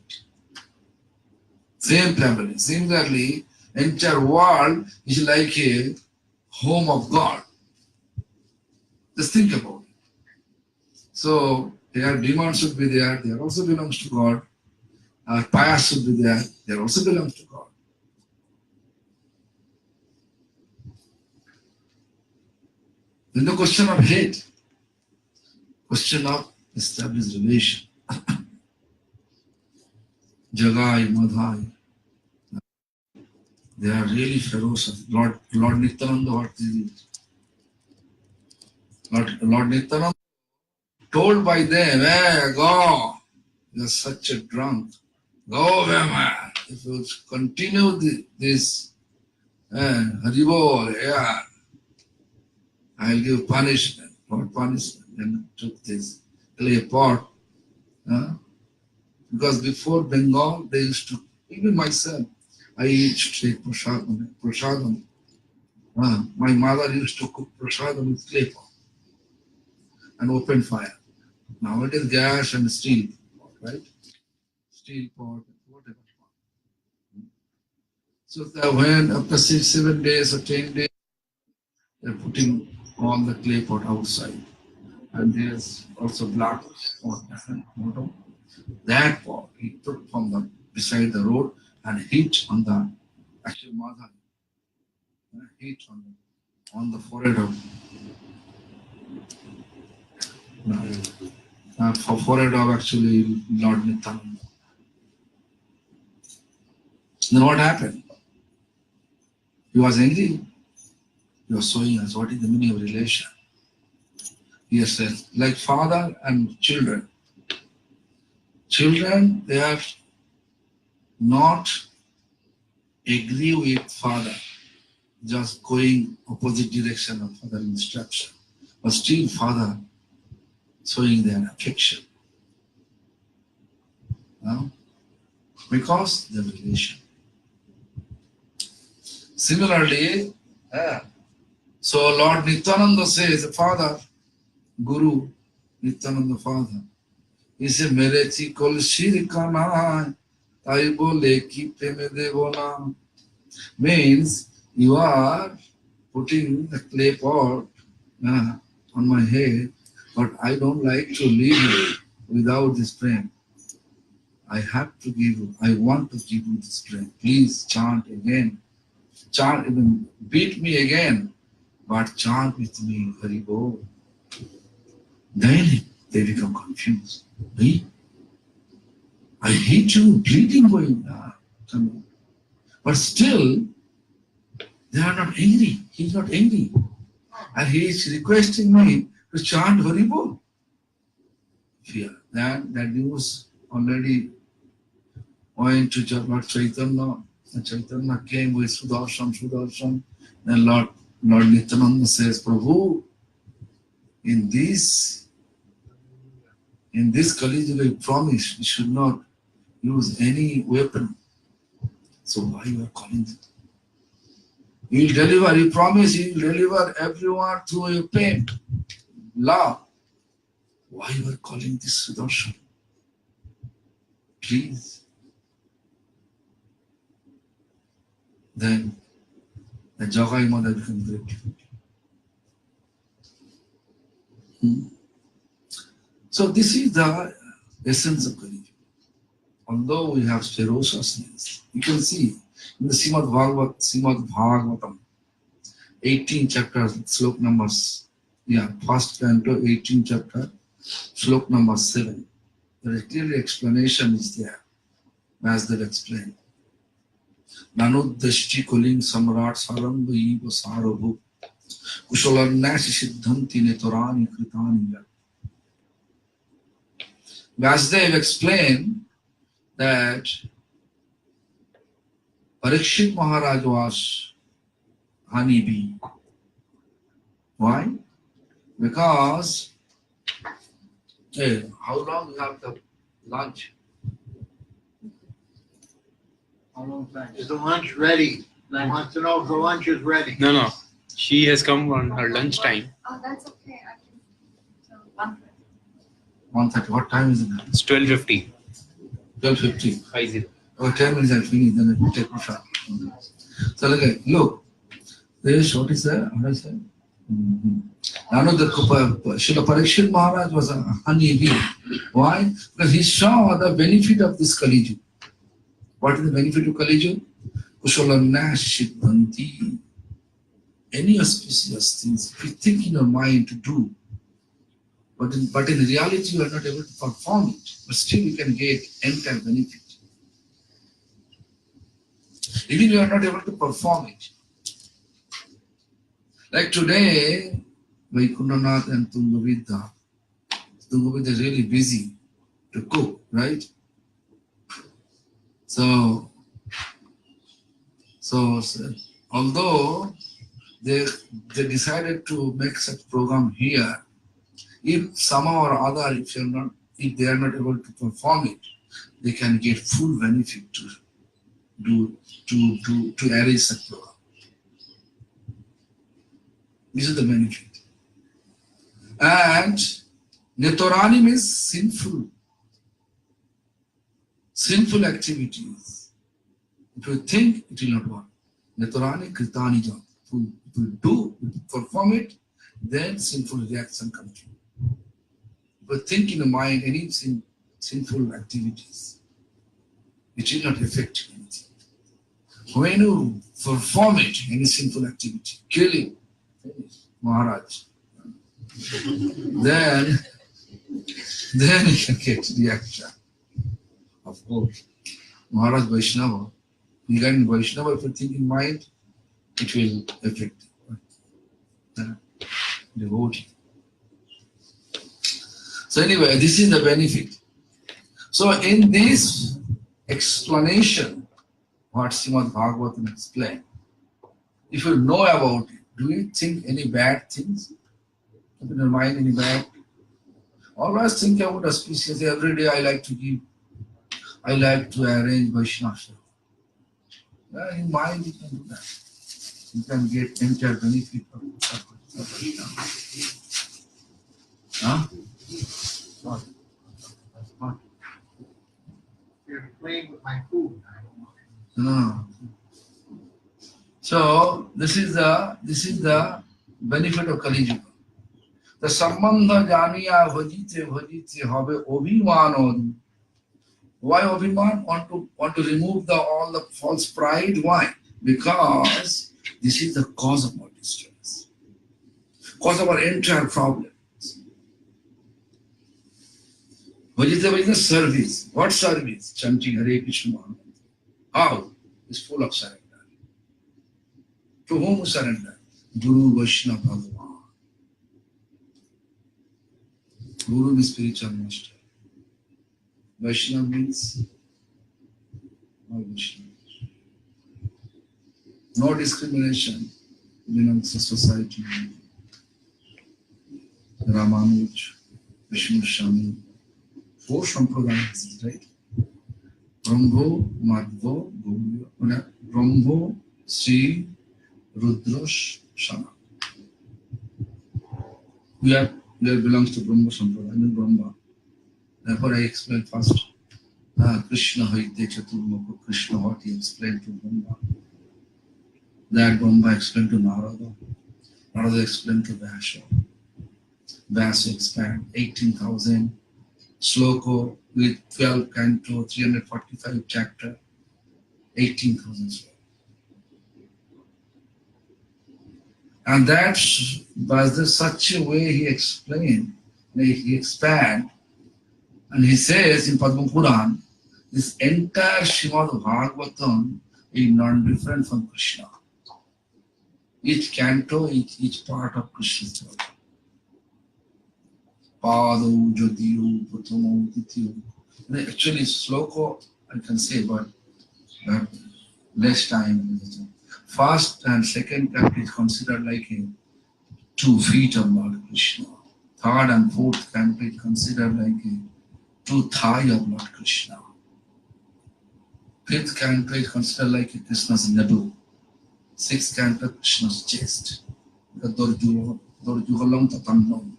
Speaker 4: Same family. Similarly, entire world is like a home of God. Just think about it. So, their demons should be there, they also belongs to God. Our pious should be there, they also belongs to God. Then the question of hate, question of established relation. Jagai, Madhai, they are really ferocious. Lord Nityananda, what is it? Lord Nityananda told by them, hey, go, you are such a drunk. Go away, man. If you continue this Haribol, I'll give punishment. What punishment? And took this clay pot. Because before Bengal, they used to, even myself, I used to take prasadam. My mother used to cook prasadam with clay pot and open fire. Nowadays, gas and steel pot, right? Steel pot, whatever pot. So when after 6-7 days or 10 days, they're putting all the clay pot outside. And there's also black pot. That pot he took from the beside the road and hit on the actual mother. Hit on the forehead of forehead of actually Lord Nityananda. Then what happened? He was angry. He was showing us what is the meaning of relation. He says, like father and children. Children, they are not agree with father, just going opposite direction of father instruction. But still father showing their affection. Because the relation. Similarly, so Lord Nityananda says, Father, Guru, Nityananda Father, he said, Mere chikol shir kana, tai bole ki preme devona. Means you are putting the clay pot on my head, but I don't like to live without this prem. I have to give you, I want to give you this prem. Please chant again. Chant, even beat me again, but chant with me, Hari Bol. Then they become confused. Me? I hate you, bleeding going on. But still, they are not angry. He's not angry. And he is requesting me to chant Hari Bol. Fear. That news already went to Lord Chaitanya. And Chaitanya came with Sudarshan. Then Lord Nityananda says, Prabhu, in this Kali Yuga, you promise you should not use any weapon. So why you are calling it? You will deliver, you promise you will deliver everyone through your pain, love. Why you are calling this Sudarshan? Please. Then the Jagai mother becomes great. So this is the essence of Kali Yuga. Although we have ferociousness, you can see in the Srimad Bhagavatam, 18 chapters, slok numbers, first canto, 18 chapter, slok number 7. There is clearly explanation is there, as they've explained. Nanudashti kuling samrat saranga eva sarabhu kushalarnasi siddhanti netorani kritani yat. Vasudev explained that Parikshit Maharaj was honeybee. Why? Because, hey, how long you have the lunch? How long time?
Speaker 1: Is the lunch ready? I want to know if the lunch is ready.
Speaker 2: No. She has come on her lunch time.
Speaker 6: Oh, that's okay. I can. So 1:30.
Speaker 4: 1:30. What time is it now?
Speaker 2: It's 12:50.
Speaker 4: 12:50.
Speaker 2: 50.
Speaker 4: Oh, 10 minutes I'll finish, then I'll take a shot. So look, this what is that? What is that? Now the Srila Parikshit Maharaj was a honeybee. Why? Because he saw the benefit of this Kali Yuga. What is the benefit of Kali Yuga? Kushalarnashidhanti. Any auspicious things, if you think in your mind to do, but in reality you are not able to perform it, but still you can get entire benefit. Even you are not able to perform it. Like today, Vaikunthanath and Tungavidya. Tungavidya is really busy to cook, right? So although they decided to make such program here, if somehow or other, if they are not able to perform it, they can get full benefit to arrange such program. This is the benefit. And Netorani means sinful activities. If you think, it will not work. Netorani kritani jat. If you perform it, then sinful reaction comes to you. If you think in the mind any sinful activities, it will not affect anything. When you perform it, any sinful activity, killing Maharaj, then you can get reaction. Of course, Maharaj Vaishnava, regarding Vaishnava, if you think in mind, it will affect the devotee. So anyway, this is the benefit. So in this explanation, what Srimad Bhagavatam explained, if you know about it, do you think any bad things? In your mind, any bad? Always think about auspicious. Every day I like to arrange Vaishnavas. In mind, you can do that. You can get entire benefit of Vaishnava. Huh? What?
Speaker 1: You're playing with my food.
Speaker 4: No. So this is the benefit of Kali Yuga. The sambandha janiya bhajite bhajite habe obhiman. Why obhiman? Want to remove all the false pride? Why? Because this is the cause of our distress, cause of our entire problem. Bhajite bhajite service. What service? Chanting Hare Krishna Mahamantra. How? It's full of surrender. To whom surrender? Guru Vaishnava Bhagavan. Guru means spiritual master. Vaishnava means all Vaishnavas. No discrimination amongst the society. Ramanuj, Vishnu Shami, 4 Sampradayas, right? Brahmo, Madhva, Gaurya, Brahmo, Sri, Rudrash, Shana. We belongs to Brahma Sampradaya, and Brahma. Therefore I explain first. Krishna Haite Chaturmukha, Krishna what he explained to Brahma. That Brahma explained to Narada. Narada explained to Vyasa. Vyasa expand 18,000 sloko with 12 canto, 345 chapter, 18,000 sloko. And that was such a way he explained, he expand, and he says in Padma Puran, this entire Srimad Bhagavatam is non-different from Krishna. Each canto, each part of Krishna's story. Pado, Jodiyo, Pratamo, Titiyo. Actually, sloko I can say, but less time. First and second canto is considered like 2 feet of Lord Krishna. Third and fourth canto is considered like 2 thighs of Lord Krishna. Fifth canto is considered like Krishna's navel. Sixth canto, Krishna's chest. The Dorjugalam Tatannam.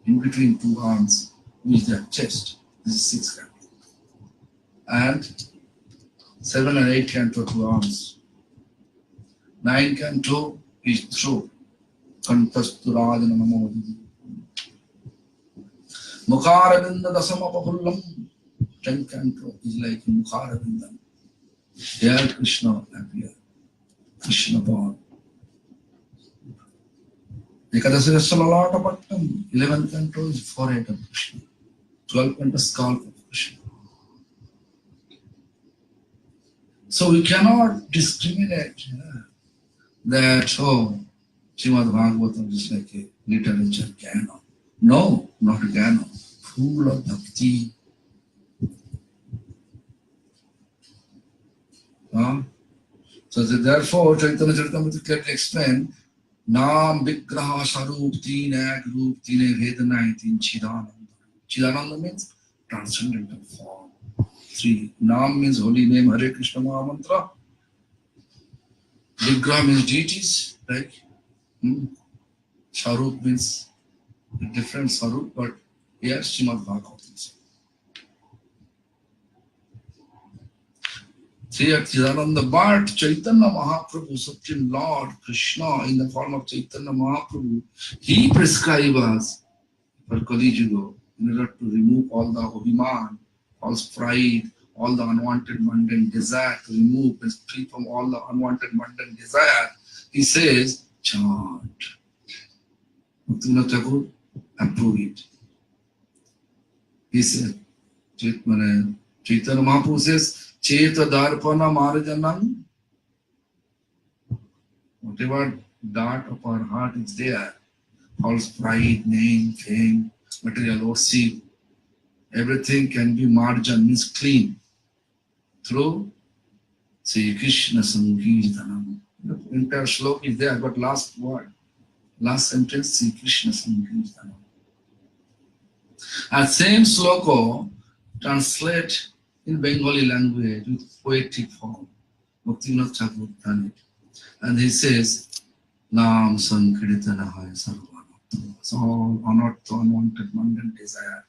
Speaker 4: In between 2 arms is their chest. This is 6th canto. And 7 and 8 canto 2 arms. 9 canto is throat. Kantasturajana Namodhi. Mukharavinda Dasamapahullam. 10th canto is like Mukharavinda. Here Krishna appeared. Krishna born. Ekadasi Salalatabhattam. 11th canto is forehead of Krishna. 12th canto scalp of Krishna. So we cannot discriminate that, Srimad Bhagavatam is like a literature Jnana. No, not Jnana. Full of bhakti. So therefore, Chaitanya Charitamrita clearly explained, Nam Vigraha Sarup Teen Ek Roop Teen Vedana Teen Chidananda. Chidananda means transcendental form. 3. Nam means holy name, Hare Krishna Mahamantra. Vigraha means deities, right? Sarup means a different Sarup, but yes, Srimad Bhagavatam. Sri Chidananda, but Chaitanya Mahaprabhu, Supreme Lord Krishna, in the form of Chaitanya Mahaprabhu, he prescribes us for Kali Yuga in order to remove all the Abhiman, false pride, all the unwanted mundane desire, to remove us free from all the unwanted mundane desire. He says, chant. Bhaktivinoda Thakur approved it. He said, Chaitanya Mahaprabhu says, Cheta Darpana Marajanam. Whatever dart of our heart is there, false pride, name, fame, material worship, everything can be marjan, means clean, through Sri Krishna Sankirtanam. The entire sloka is there, but last word, last sentence, Sri Krishna Sankirtanam. And same sloka translate in Bengali language with poetic form. Bhaktivinoda Thakur done it. And he says, Nam Sankirtana Hai Sarvanatma. So all unwanted mundane desire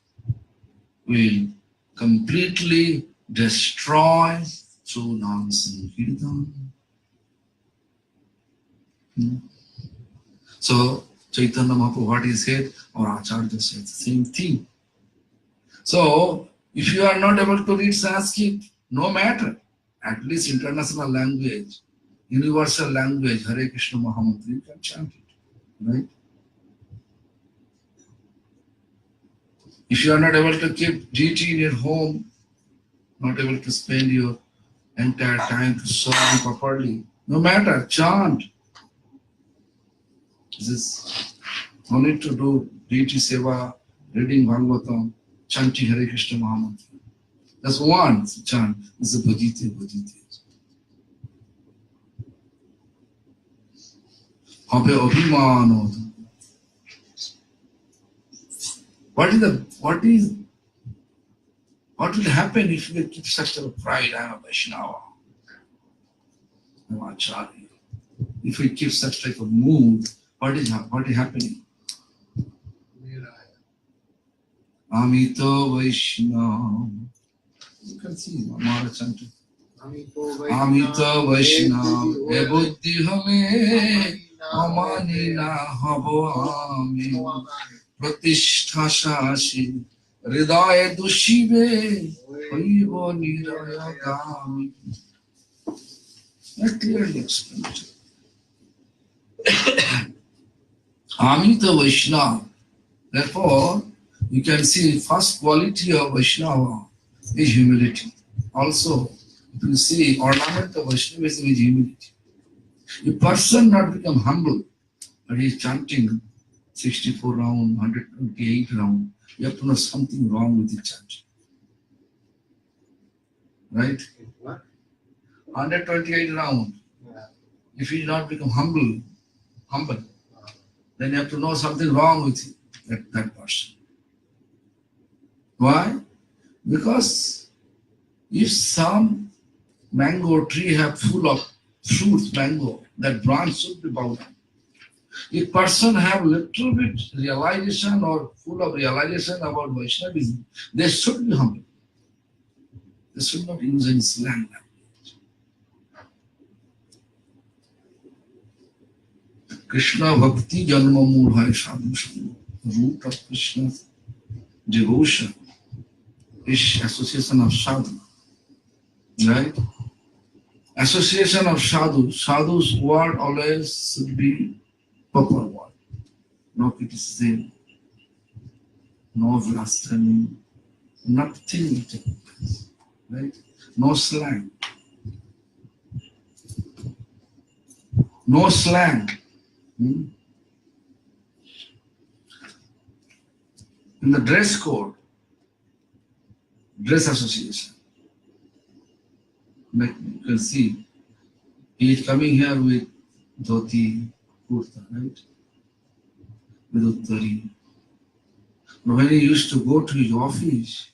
Speaker 4: will completely destroy through Nam Sankirtan. So Chaitanya Mahaprabhu, what he said, or Acharya said, the same thing. So, if you are not able to read Sanskrit, no matter, at least international language, universal language, Hare Krishna Mahamantra, you can chant it, right? If you are not able to keep deity in your home, not able to spend your entire time to serve him properly, no matter, chant. This is no need to do deity seva, reading Bhagavatam, chanting Hare Krishna Mahamantra. That's one chant. This is bhajite, bhajite. Habe abhimano. What will happen if you keep such a pride? I am a Vaishnava. I am Acharya. If we keep such type of mood, what is happening? Amito Vaishnava. You can see Maharaj chanting. Amito Vaishnava. Ebuddhi hame amanina habo ami. Pratishtha shashi. Hridaya dushive. Haivo niraya gami. That clearly explains it. Amita Vaishnava. Therefore, you can see first quality of Vaishnava is humility. Also, if you see ornament of Vaishnavism is humility. A person not become humble, but he is chanting 64 round, 128 round. You have to know something wrong with the chanting. Right?
Speaker 5: What?
Speaker 4: 128 round.
Speaker 5: Yeah.
Speaker 4: If he not become humble, then you have to know something wrong with that person. Why? Because if some mango tree have full of fruits, mango, that branch should be bowed down. If person have little bit realization or full of realization about Vaishnavism, they should be humble. They should not use any slang language. Krishna Bhakti Janma Murhai Sadhu Sangha. Root of Krishna's devotion is association of sadhu. Right? Association of sadhu. Sadhu's word always should be proper word. No criticism, no blasphemy, nothing taking place. Right? No slang. No slang. In the dress code, dress association, like you can see, he is coming here with dhoti, kurta, right? With uttari. But when he used to go to his office,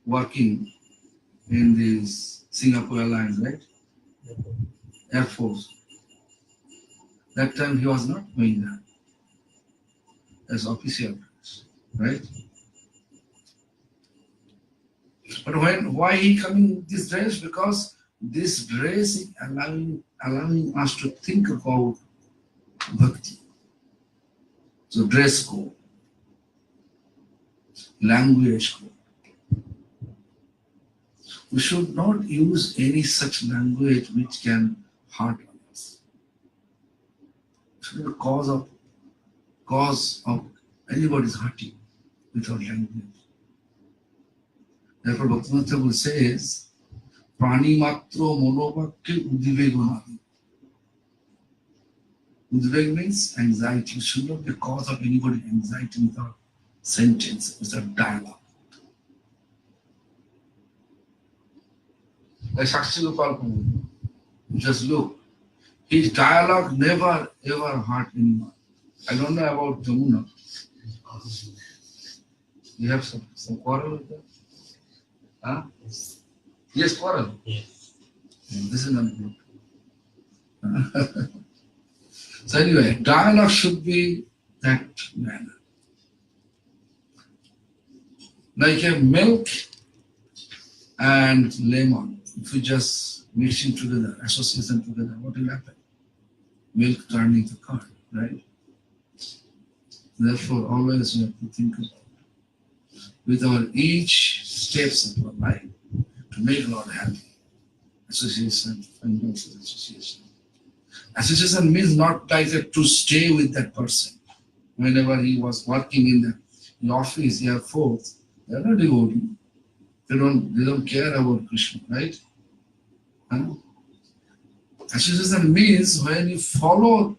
Speaker 4: working in this Singapore Airlines, right? Air Force. That time he was not doing that as official, right? But why he coming with this dress? Because this dress is allowing us to think about bhakti. So dress code, language code. We should not use any such language which can hurt others. It should be the cause of anybody's hurting without language. Therefore, Bhaktivinoda Thakur says, Prani matro monobhakti udivegona. Udveg means anxiety. You should not be the cause of anybody's anxiety without sentence, without dialogue. Like Sakshi Gopal Kumar, just look. His dialogue never ever hurt anyone. I don't know about Jamuna. You have some quarrel with that? Huh? Yes, quarrel.
Speaker 5: Yes.
Speaker 4: This is not good. So anyway, dialogue should be that manner. Like a milk and lemon. If you just mixing together, association together, what will happen? Milk turning to curd, right? Therefore, always we have to think about with our each steps of our life to make Lord happy. Association, financial association. Association means not like that to stay with that person. Whenever he was working in the office, therefore, they are not devotee. They don't care about Krishna, right? Huh? Association means when you follow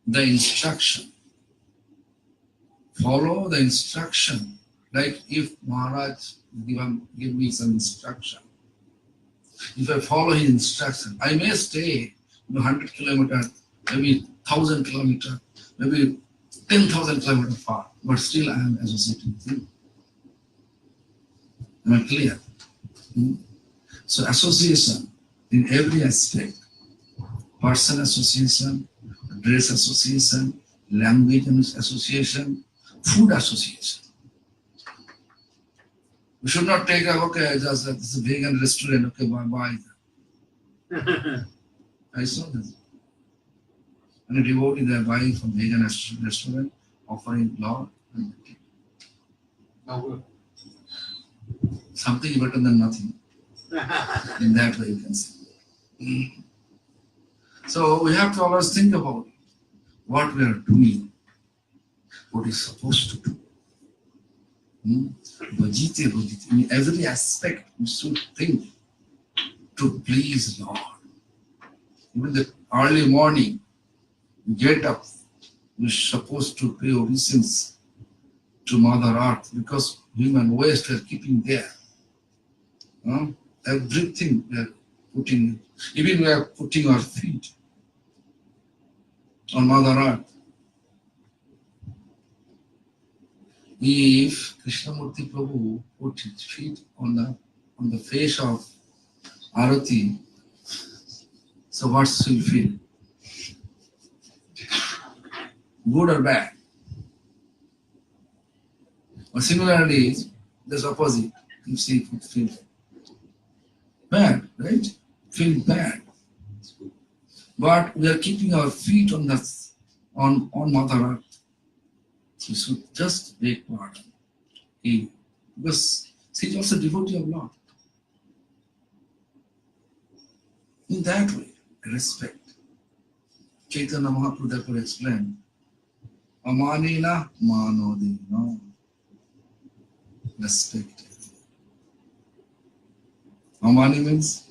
Speaker 4: the instruction. Follow the instruction. Like if Maharaj give me some instruction. If I follow his instruction, I may stay 100 kilometers, maybe 1,000 kilometers, maybe 10,000 kilometers far, but still I am associated with him. Am I clear? So association in every aspect, person association, dress association, language association, food association. We should not take okay, just this is a vegan restaurant, okay, bye. I saw this. And a devotee they are buying from vegan restaurant, offering Lord. Something better than nothing. In that way you can see. So we have to always think about what we are doing, what is supposed to do. Bhajite. In every aspect, we should think to please Lord. Even the early morning, we get up, we're supposed to pay obeisance to Mother Earth because human waste we are keeping there. Everything we are putting, even we are putting our feet on Mother Earth. If Krishnamurti Prabhu put his feet on the face of Arati, so what will you feel? Good or bad? Or similarly, there's opposite. You see, it feel bad, right? Feel bad. But we are keeping our feet on Mother Earth. So we should just beg pardon. Because she is also a devotee of Lord. In that way, respect. Chaitanya Mahaprabhu therefore explained, Amanina manodina. Respect. Amani means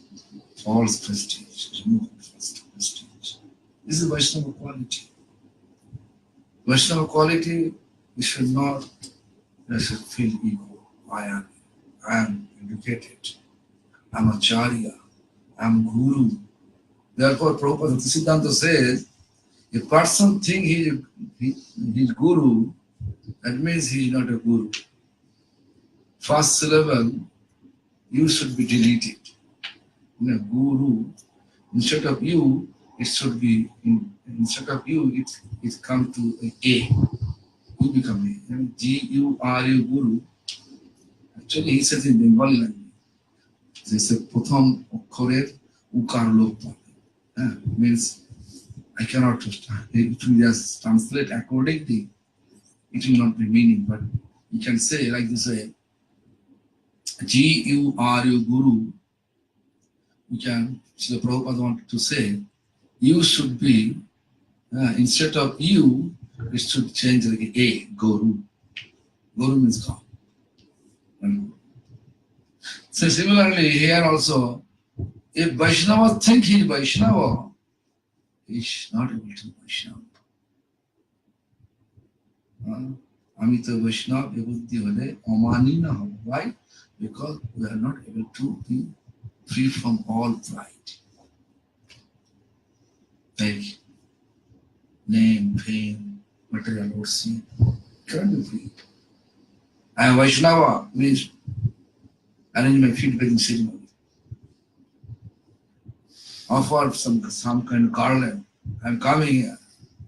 Speaker 4: false prestige. Remove false prestige. This is Vaishnava quality. Vaishnava quality, we should feel ego. I am educated. I am acharya. I am guru. Therefore, Prabhupada Siddhanta says, a person thinks he is guru, that means he is not a guru. First syllable, you should be deleted. In a guru, instead of you, it should be, instead of you, it comes to a. You become a. G-U-R-U, guru. Actually, he says in Bengali language, they say, Protham Okhorer Ukar Lok. Means, I cannot just, it will just translate accordingly. It will not be meaning, but you can say like this way, G-U-R-U, guru. You can, Srila Prabhupada wanted to say, you should be, instead of you, it should change like a, guru. Guru means God. So similarly, here also, if Vaishnava think he is Vaishnava, he is not able to be Vaishnava. Amita Vaishnava Vibuddhi Vade Amani na ho. Why? Because we are not able to be free from all pride. Like name, fame, material worship, cannot be free. I am Vaishnava means arrange my feet bathing ceremony. Offer some kind of garland. I am coming here.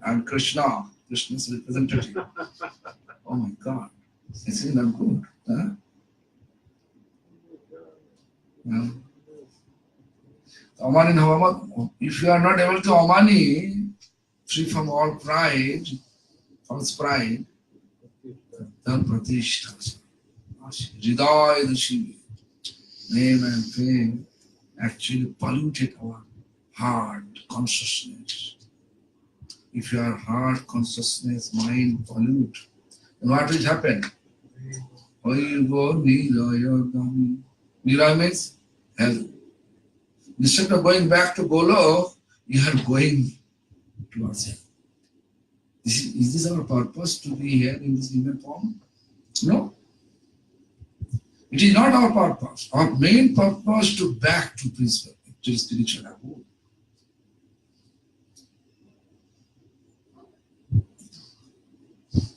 Speaker 4: I am Krishna. Krishna's representative. Oh my God. This is not good. Huh? Amani, if you are not able to Amani, free from all pride, false pride, then pratishtha. Hridaya Dashi, name and fame actually polluted our heart consciousness. If your heart consciousness, mind pollute, then what will happen? Niraya means hell. Instead of going back to Golok, you are going towards hell. Is this our purpose to be here in this human form? No. It is not our purpose. Our main purpose to back to principle, to spiritual abode.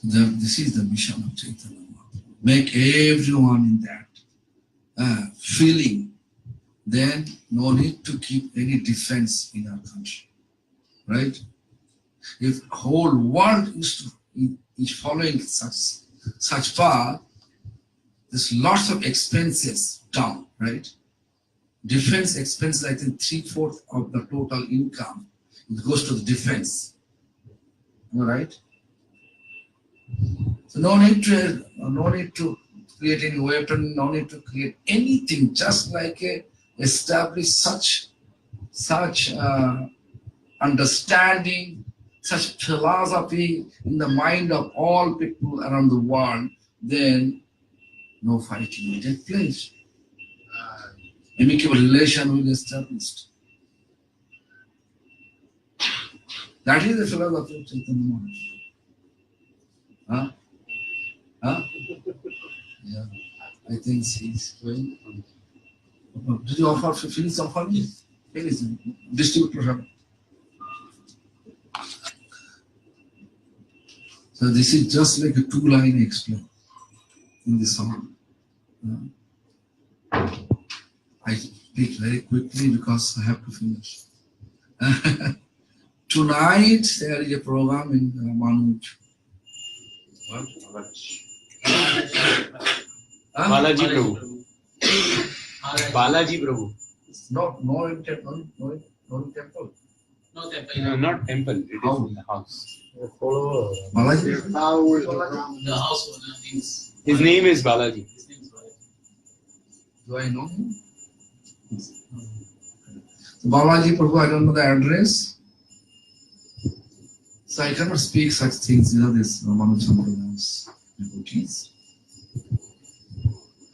Speaker 4: This is the mission of Chaitanya Mahaprabhu. Make everyone in that feeling. Then no need to keep any defense in our country. Right? If whole world is following such path, there's lots of expenses down, right? Defense expenses, I think 3/4 of the total income, it goes to the defense. Am I right? So no need to create any weapon, no need to create anything, just like establish such understanding, such philosophy in the mind of all people around the world, then no fighting will take place. Amicable relation will be established. That is the philosophy of Chaitanya Mahaprabhu. Huh? Yeah. I think he's going. Did you offer finish offering? Finish. Distribute product. So this is just like a 2-line explain in the song. I speak very quickly because I have to finish. Tonight there is a program in Manuj. What?
Speaker 2: Balaji Prabhu. Balaji Prabhu.
Speaker 4: No in temple. No temple.
Speaker 2: No, not temple. It is in the house.
Speaker 4: Balaji?
Speaker 7: The house means.
Speaker 2: His name is Balaji.
Speaker 4: Do I know him? Balaji Prabhu, I don't know the address. So I cannot speak such things, this Manu Chambradas devotees.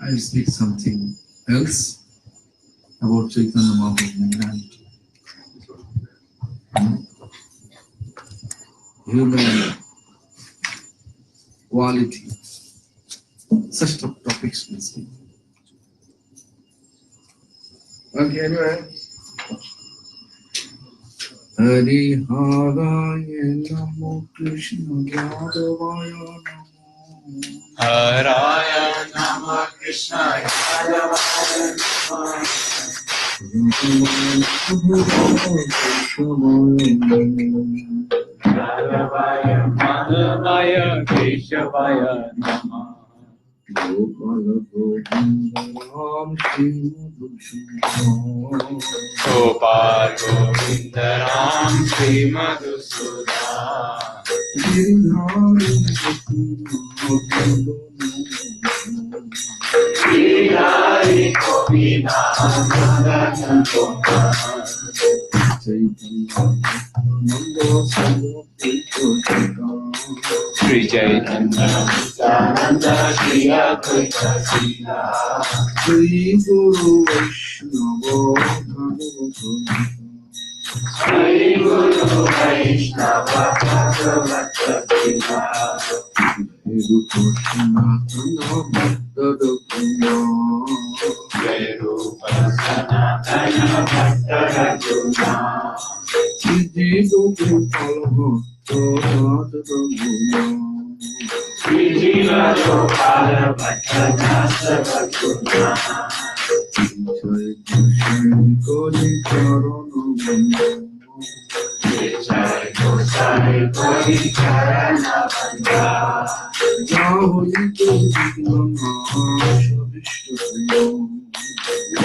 Speaker 4: I will speak something else about Chaitanya Mahaprabhu. Human quality. Such topics will speak. Okay, anyway. Hari Haraya Namo Krishna Yadavaya Namo
Speaker 2: Haraya
Speaker 7: Nama Krishna Yadavaya
Speaker 2: Madhavaya Keshavaya Namah.
Speaker 4: Gopala Govinda Ram Shri Madhusudan.
Speaker 2: Gopal Govinda Ram Shri Madhusudan.
Speaker 7: Giridhari Govinda Chaitanya
Speaker 2: Sri Chaitanya
Speaker 7: Nanda Shri Advaita Sila
Speaker 4: Sri Guru Vaishnava
Speaker 7: Shri Guru Vaishnava Bhagavata Sila
Speaker 4: Guru Krishna
Speaker 7: Verupa Sanatana Bhatta Rajuna Sri Jiva Gopala Bhatta Jasa Bhaguna Jai Gosai Gori Charana Banda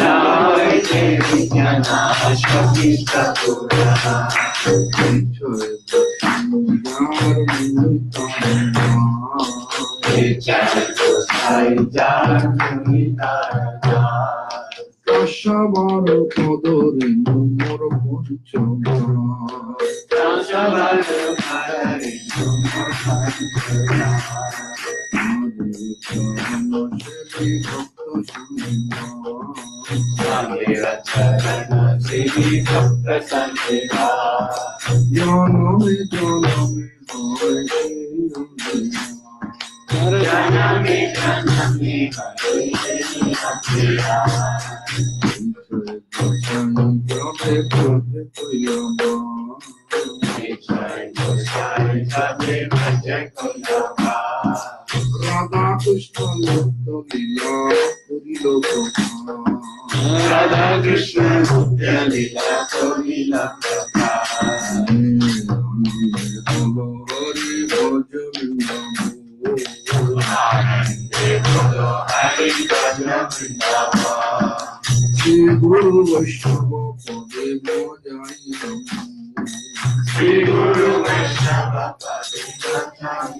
Speaker 7: Jai Devi Jana Shakti Sakura
Speaker 4: Kashavar Kodore Mor Ponchama Radha Krishna Lila Puri Radha Krishna Lila Puri Shri Guru Vaishnava Pade Mojai Shri Guru Vaishnava Pade Mojai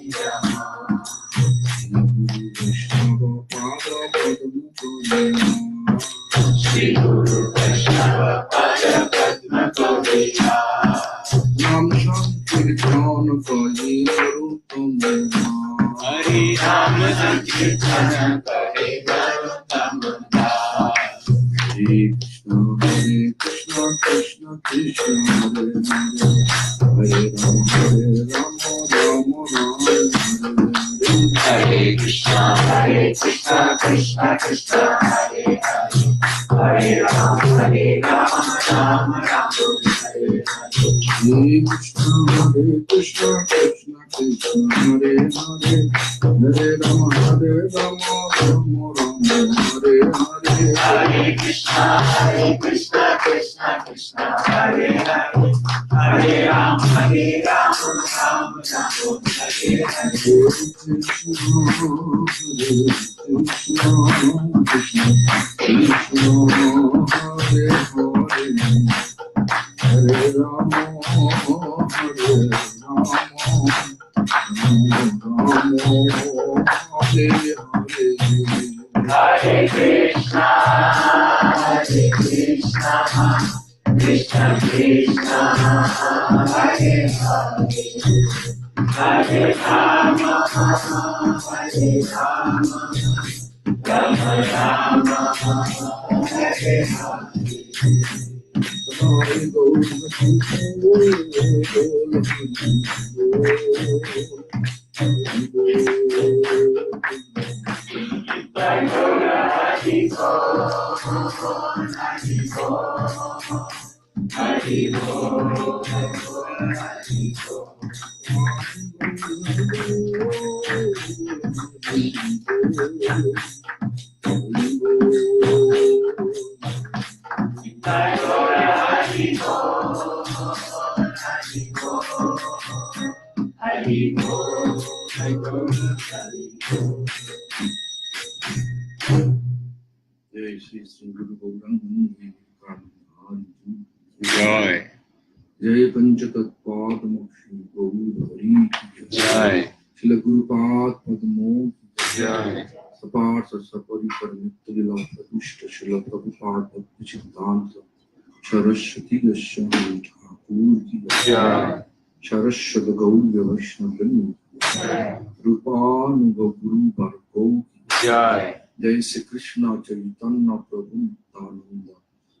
Speaker 4: Vaishnava Pada Padma Shri Guru Vaishnava Pada Padma Nam Sankirtan Kaji Garutam Hari Ram Sankirtan Kaji Garutam Hare Krishna, Krishna Krishna, Hare Hare, Hare Ram, Ram Ram, Hare Krishna, Krishna Krishna, Hare Hare, Hare Ram, Ram Ram, Hare Hare Krishna, Krishna Krishna, Hare Hare, Hare Ram, Ram Ram, Hare Hare. Hare Krishna, Krishna Krishna, Hare Hare, Hare Ram, Ram Ram, Hare Hare. Hare Krishna, Krishna Krishna, Hare Hare, Hare Ram, Hare Hare Krishna, Krishna Krishna, Hare Hare, Hare Rama, Hare Rama, Rama Rama, Hare Hare. Joy. Jai Panchatatpat Mokshi Gaur Hari Jai. Shila Gurupat Padmo Jai. Sapar Sapari Paramita Lila Pradushta Shila Prabhupada Bhakti Siddhanta Saraswati Goswami Thakur Ki Jai. Saraswati Gaurya Vaishnava Jai. Rupanuga Guru Bhargo Jai. Jai Sri Krishna Chaitanya Prabhu Nityananda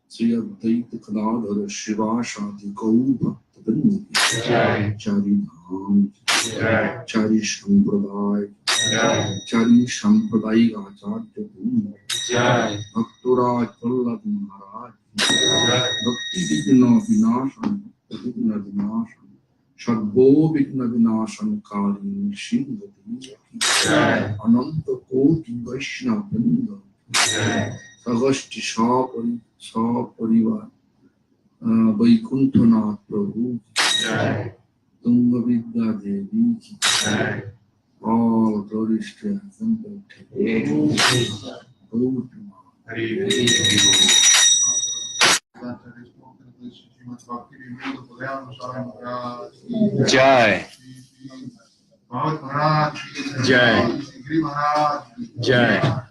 Speaker 4: Sri Advaita Gadadhara Shivasadi Gaur Bhakta Vrinda Jai. Chari Dham Jai. Chari Sampradaya Jai. Chari Sampradaya Acharya Bhumi Jai. Bhakturaj Vallabh Maharaj Jai. Bhakti Vigna Vinashan Bhakti Vigna Vinashan Shadbo Vigna Vinashan Kali Singati Jai. Ananta Koti Vaishnava Vrinda Jai. Sagashti Saparivar Vaikuntanath Prabhu Jai. Tunga Vidya Devi Jai. All glories to Assembled. Hare
Speaker 2: Jai. Jai. Jai.